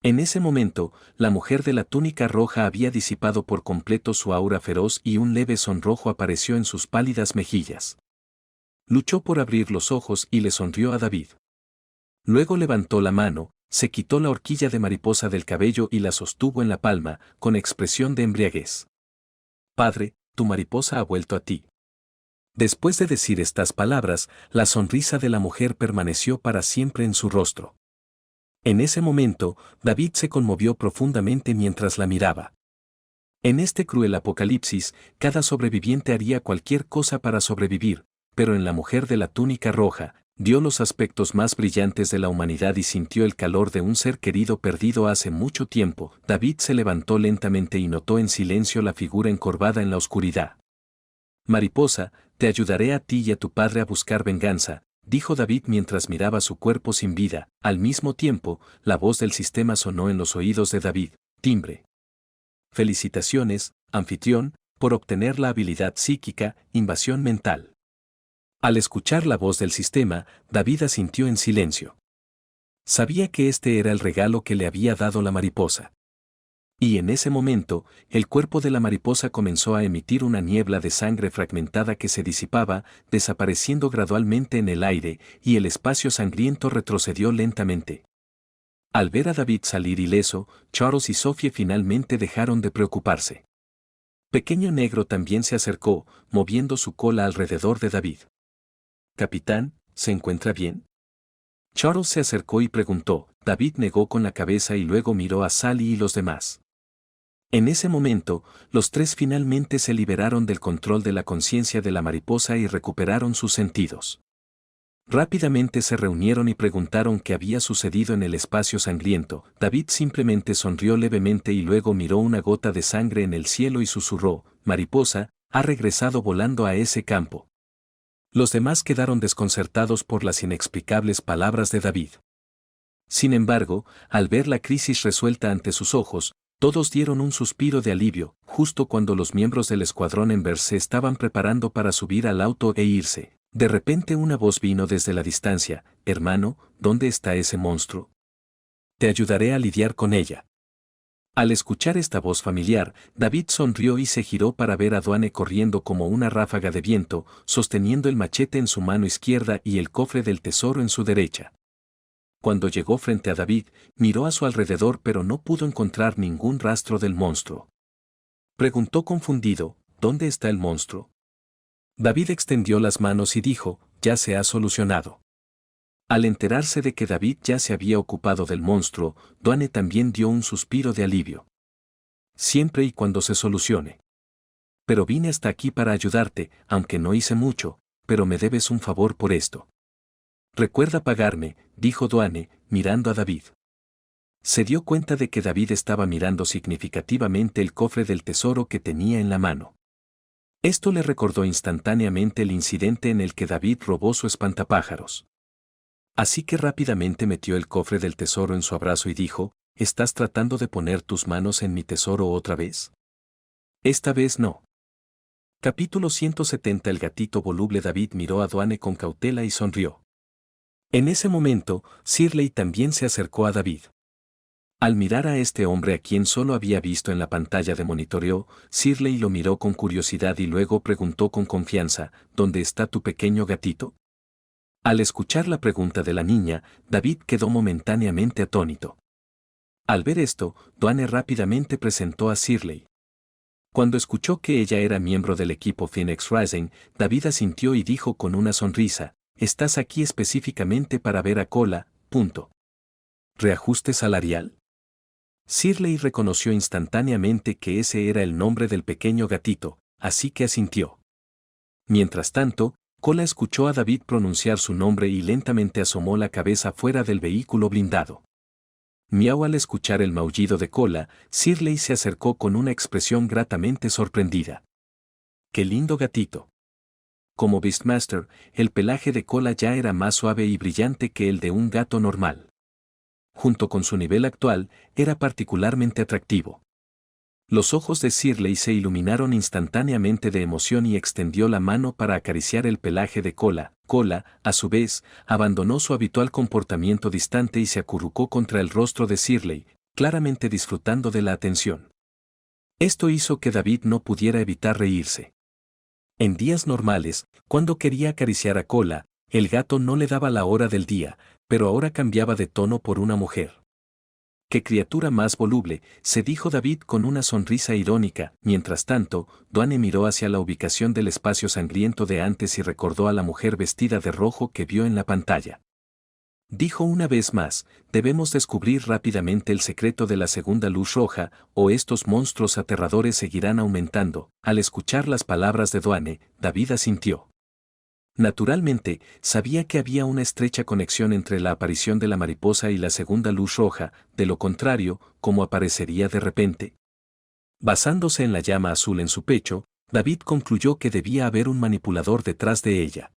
En ese momento, la mujer de la túnica roja había disipado por completo su aura feroz y un leve sonrojo apareció en sus pálidas mejillas. Luchó por abrir los ojos y le sonrió a David. Luego levantó la mano, se quitó la horquilla de mariposa del cabello y la sostuvo en la palma, con expresión de embriaguez. «Padre, tu mariposa ha vuelto a ti». Después de decir estas palabras, la sonrisa de la mujer permaneció para siempre en su rostro. En ese momento, David se conmovió profundamente mientras la miraba. En este cruel apocalipsis, cada sobreviviente haría cualquier cosa para sobrevivir, pero en la mujer de la túnica roja, vio los aspectos más brillantes de la humanidad y sintió el calor de un ser querido perdido hace mucho tiempo. David se levantó lentamente y notó en silencio la figura encorvada en la oscuridad. «Mariposa, te ayudaré a ti y a tu padre a buscar venganza», dijo David mientras miraba su cuerpo sin vida. Al mismo tiempo, la voz del sistema sonó en los oídos de David. Timbre. «Felicitaciones, anfitrión, por obtener la habilidad psíquica, invasión mental». Al escuchar la voz del sistema, David asintió en silencio. Sabía que este era el regalo que le había dado la mariposa. Y en ese momento, el cuerpo de la mariposa comenzó a emitir una niebla de sangre fragmentada que se disipaba, desapareciendo gradualmente en el aire, y el espacio sangriento retrocedió lentamente. Al ver a David salir ileso, Charles y Sophie finalmente dejaron de preocuparse. Pequeño Negro también se acercó, moviendo su cola alrededor de David. «Capitán, ¿se encuentra bien?». Charles se acercó y preguntó. David negó con la cabeza y luego miró a Sally y los demás. En ese momento, los tres finalmente se liberaron del control de la conciencia de la mariposa y recuperaron sus sentidos. Rápidamente se reunieron y preguntaron qué había sucedido en el espacio sangriento. David simplemente sonrió levemente y luego miró una gota de sangre en el cielo y susurró, «Mariposa, ha regresado volando a ese campo». Los demás quedaron desconcertados por las inexplicables palabras de David. Sin embargo, al ver la crisis resuelta ante sus ojos, todos dieron un suspiro de alivio, justo cuando los miembros del escuadrón Ember se estaban preparando para subir al auto e irse. De repente una voz vino desde la distancia. «Hermano, ¿dónde está ese monstruo? Te ayudaré a lidiar con ella». Al escuchar esta voz familiar, David sonrió y se giró para ver a Duane corriendo como una ráfaga de viento, sosteniendo el machete en su mano izquierda y el cofre del tesoro en su derecha. Cuando llegó frente a David, miró a su alrededor pero no pudo encontrar ningún rastro del monstruo. Preguntó confundido, «¿Dónde está el monstruo?». David extendió las manos y dijo, «Ya se ha solucionado». Al enterarse de que David ya se había ocupado del monstruo, Duane también dio un suspiro de alivio. «Siempre y cuando se solucione. Pero vine hasta aquí para ayudarte, aunque no hice mucho, pero me debes un favor por esto». «Recuerda pagarme», dijo Duane, mirando a David. Se dio cuenta de que David estaba mirando significativamente el cofre del tesoro que tenía en la mano. Esto le recordó instantáneamente el incidente en el que David robó su espantapájaros. Así que rápidamente metió el cofre del tesoro en su abrazo y dijo, «¿Estás tratando de poner tus manos en mi tesoro otra vez?». «Esta vez no». Capítulo 170. El gatito voluble. David miró a Dwayne con cautela y sonrió. En ese momento, Shirley también se acercó a David. Al mirar a este hombre a quien solo había visto en la pantalla de monitoreo, Shirley lo miró con curiosidad y luego preguntó con confianza, ¿dónde está tu pequeño gatito? Al escuchar la pregunta de la niña, David quedó momentáneamente atónito. Al ver esto, Dwayne rápidamente presentó a Shirley. Cuando escuchó que ella era miembro del equipo Phoenix Rising, David asintió y dijo con una sonrisa, «Estás aquí específicamente para ver a Cola, punto». ¿Reajuste salarial? Shirley reconoció instantáneamente que ese era el nombre del pequeño gatito, así que asintió. Mientras tanto, Cola escuchó a David pronunciar su nombre y lentamente asomó la cabeza fuera del vehículo blindado. Miau. Al escuchar el maullido de Cola, Shirley se acercó con una expresión gratamente sorprendida. ¡Qué lindo gatito! Como Beastmaster, el pelaje de Cola ya era más suave y brillante que el de un gato normal. Junto con su nivel actual, era particularmente atractivo. Los ojos de Shirley se iluminaron instantáneamente de emoción y extendió la mano para acariciar el pelaje de Cola. Cola, a su vez, abandonó su habitual comportamiento distante y se acurrucó contra el rostro de Shirley, claramente disfrutando de la atención. Esto hizo que David no pudiera evitar reírse. En días normales, cuando quería acariciar a Cola, el gato no le daba la hora del día, pero ahora cambiaba de tono por una mujer. ¡Qué criatura más voluble!, se dijo David con una sonrisa irónica. Mientras tanto, Dwayne miró hacia la ubicación del espacio sangriento de antes y recordó a la mujer vestida de rojo que vio en la pantalla. Dijo una vez más, debemos descubrir rápidamente el secreto de la segunda luz roja, o estos monstruos aterradores seguirán aumentando. Al escuchar las palabras de Dwayne, David asintió. Naturalmente, sabía que había una estrecha conexión entre la aparición de la mariposa y la segunda luz roja, de lo contrario, ¿cómo aparecería de repente? Basándose en la llama azul en su pecho, David concluyó que debía haber un manipulador detrás de ella.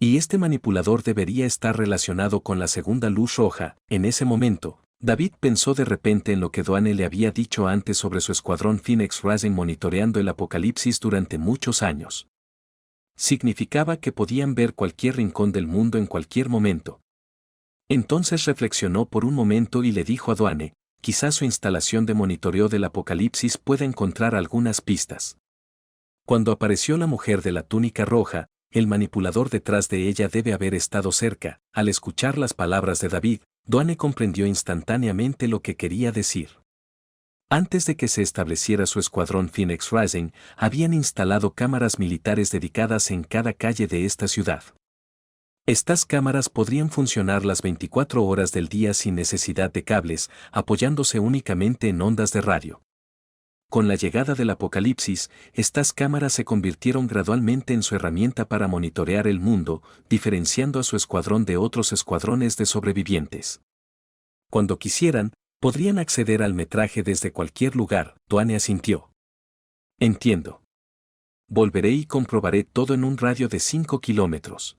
Y este manipulador debería estar relacionado con la segunda luz roja. En ese momento, David pensó de repente en lo que Dwayne le había dicho antes sobre su escuadrón Phoenix Rising monitoreando el apocalipsis durante muchos años. Significaba que podían ver cualquier rincón del mundo en cualquier momento. Entonces reflexionó por un momento y le dijo a Dwayne, quizás su instalación de monitoreo del apocalipsis pueda encontrar algunas pistas. Cuando apareció la mujer de la túnica roja, el manipulador detrás de ella debe haber estado cerca. Al escuchar las palabras de David, Dwayne comprendió instantáneamente lo que quería decir. Antes de que se estableciera su escuadrón Phoenix Rising, habían instalado cámaras militares dedicadas en cada calle de esta ciudad. Estas cámaras podrían funcionar las 24 horas del día sin necesidad de cables, apoyándose únicamente en ondas de radio. Con la llegada del apocalipsis, estas cámaras se convirtieron gradualmente en su herramienta para monitorear el mundo, diferenciando a su escuadrón de otros escuadrones de sobrevivientes. Cuando quisieran, podrían acceder al metraje desde cualquier lugar. Dwayne asintió. Entiendo. Volveré y comprobaré todo en un radio de 5 kilómetros.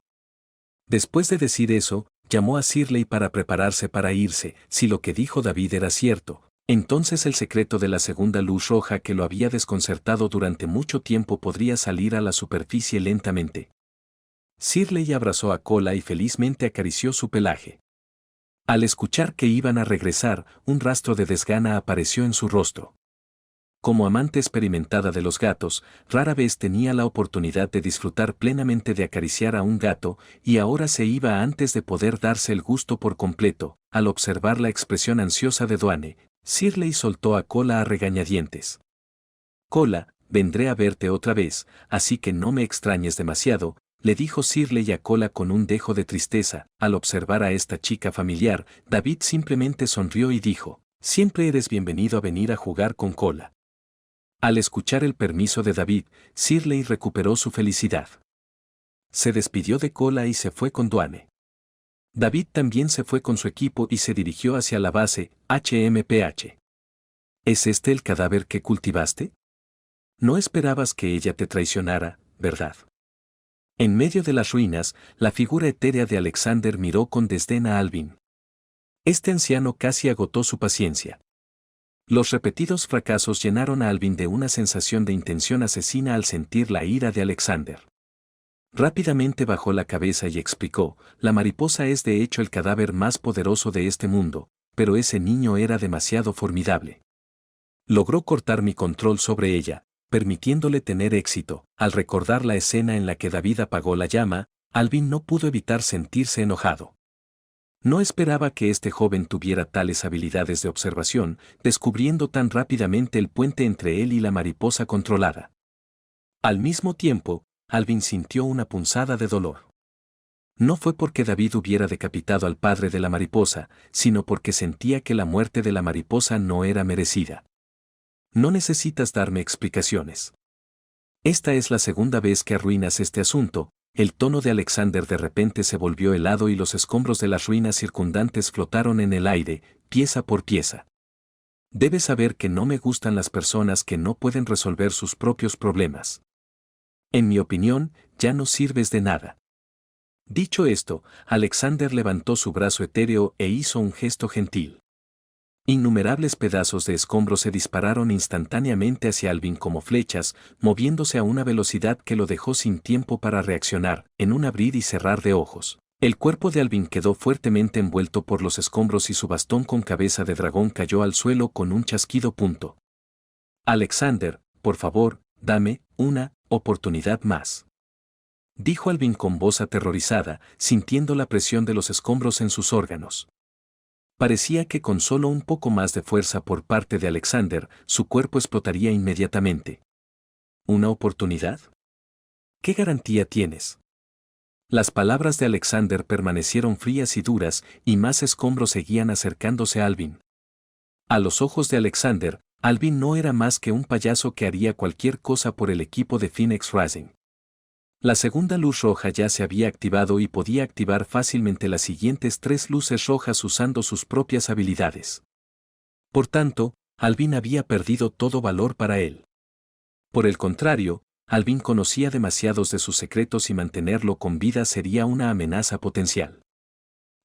Después de decir eso, llamó a Shirley para prepararse para irse. Si lo que dijo David era cierto, entonces el secreto de la segunda luz roja que lo había desconcertado durante mucho tiempo podría salir a la superficie lentamente. Shirley abrazó a Cola y felizmente acarició su pelaje. Al escuchar que iban a regresar, un rastro de desgana apareció en su rostro. Como amante experimentada de los gatos, rara vez tenía la oportunidad de disfrutar plenamente de acariciar a un gato, y ahora se iba antes de poder darse el gusto por completo. Al observar la expresión ansiosa de Dwayne, Shirley soltó a Cola a regañadientes. Cola, vendré a verte otra vez, así que no me extrañes demasiado, le dijo Shirley a Cola con un dejo de tristeza. Al observar a esta chica familiar, David simplemente sonrió y dijo, siempre eres bienvenido a venir a jugar con Cola. Al escuchar el permiso de David, Shirley recuperó su felicidad. Se despidió de Cola y se fue con Dwayne. David también se fue con su equipo y se dirigió hacia la base, HMPH. ¿Es este el cadáver que cultivaste? No esperabas que ella te traicionara, ¿verdad? En medio de las ruinas, la figura etérea de Alexander miró con desdén a Alvin. Este anciano casi agotó su paciencia. Los repetidos fracasos llenaron a Alvin de una sensación de intención asesina al sentir la ira de Alexander. Rápidamente bajó la cabeza y explicó, la mariposa es de hecho el cadáver más poderoso de este mundo, pero ese niño era demasiado formidable. Logró cortar mi control sobre ella, permitiéndole tener éxito. Al recordar la escena en la que David apagó la llama, Alvin no pudo evitar sentirse enojado. No esperaba que este joven tuviera tales habilidades de observación, descubriendo tan rápidamente el puente entre él y la mariposa controlada. Al mismo tiempo, Alvin sintió una punzada de dolor. No fue porque David hubiera decapitado al padre de la mariposa, sino porque sentía que la muerte de la mariposa no era merecida. No necesitas darme explicaciones. Esta es la segunda vez que arruinas este asunto. El tono de Alexander de repente se volvió helado y los escombros de las ruinas circundantes flotaron en el aire, pieza por pieza. Debes saber que no me gustan las personas que no pueden resolver sus propios problemas. En mi opinión, ya no sirves de nada. Dicho esto, Alexander levantó su brazo etéreo e hizo un gesto gentil. Innumerables pedazos de escombros se dispararon instantáneamente hacia Alvin como flechas, moviéndose a una velocidad que lo dejó sin tiempo para reaccionar, en un abrir y cerrar de ojos. El cuerpo de Alvin quedó fuertemente envuelto por los escombros y su bastón con cabeza de dragón cayó al suelo con un chasquido. Alexander, por favor, dame una oportunidad más. Dijo Alvin con voz aterrorizada, sintiendo la presión de los escombros en sus órganos. Parecía que con solo un poco más de fuerza por parte de Alexander, su cuerpo explotaría inmediatamente. ¿Una oportunidad? ¿Qué garantía tienes? Las palabras de Alexander permanecieron frías y duras, y más escombros seguían acercándose a Alvin. A los ojos de Alexander, Alvin no era más que un payaso que haría cualquier cosa por el equipo de Phoenix Rising. La segunda luz roja ya se había activado y podía activar fácilmente las siguientes 3 luces rojas usando sus propias habilidades. Por tanto, Alvin había perdido todo valor para él. Por el contrario, Alvin conocía demasiados de sus secretos y mantenerlo con vida sería una amenaza potencial.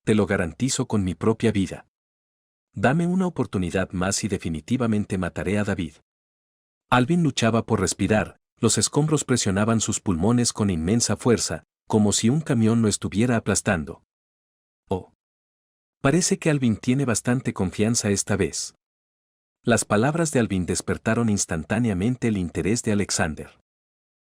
Te lo garantizo con mi propia vida. Dame una oportunidad más y definitivamente mataré a David. Alvin luchaba por respirar. Los escombros presionaban sus pulmones con inmensa fuerza, como si un camión lo estuviera aplastando. Oh. Parece que Alvin tiene bastante confianza esta vez. Las palabras de Alvin despertaron instantáneamente el interés de Alexander.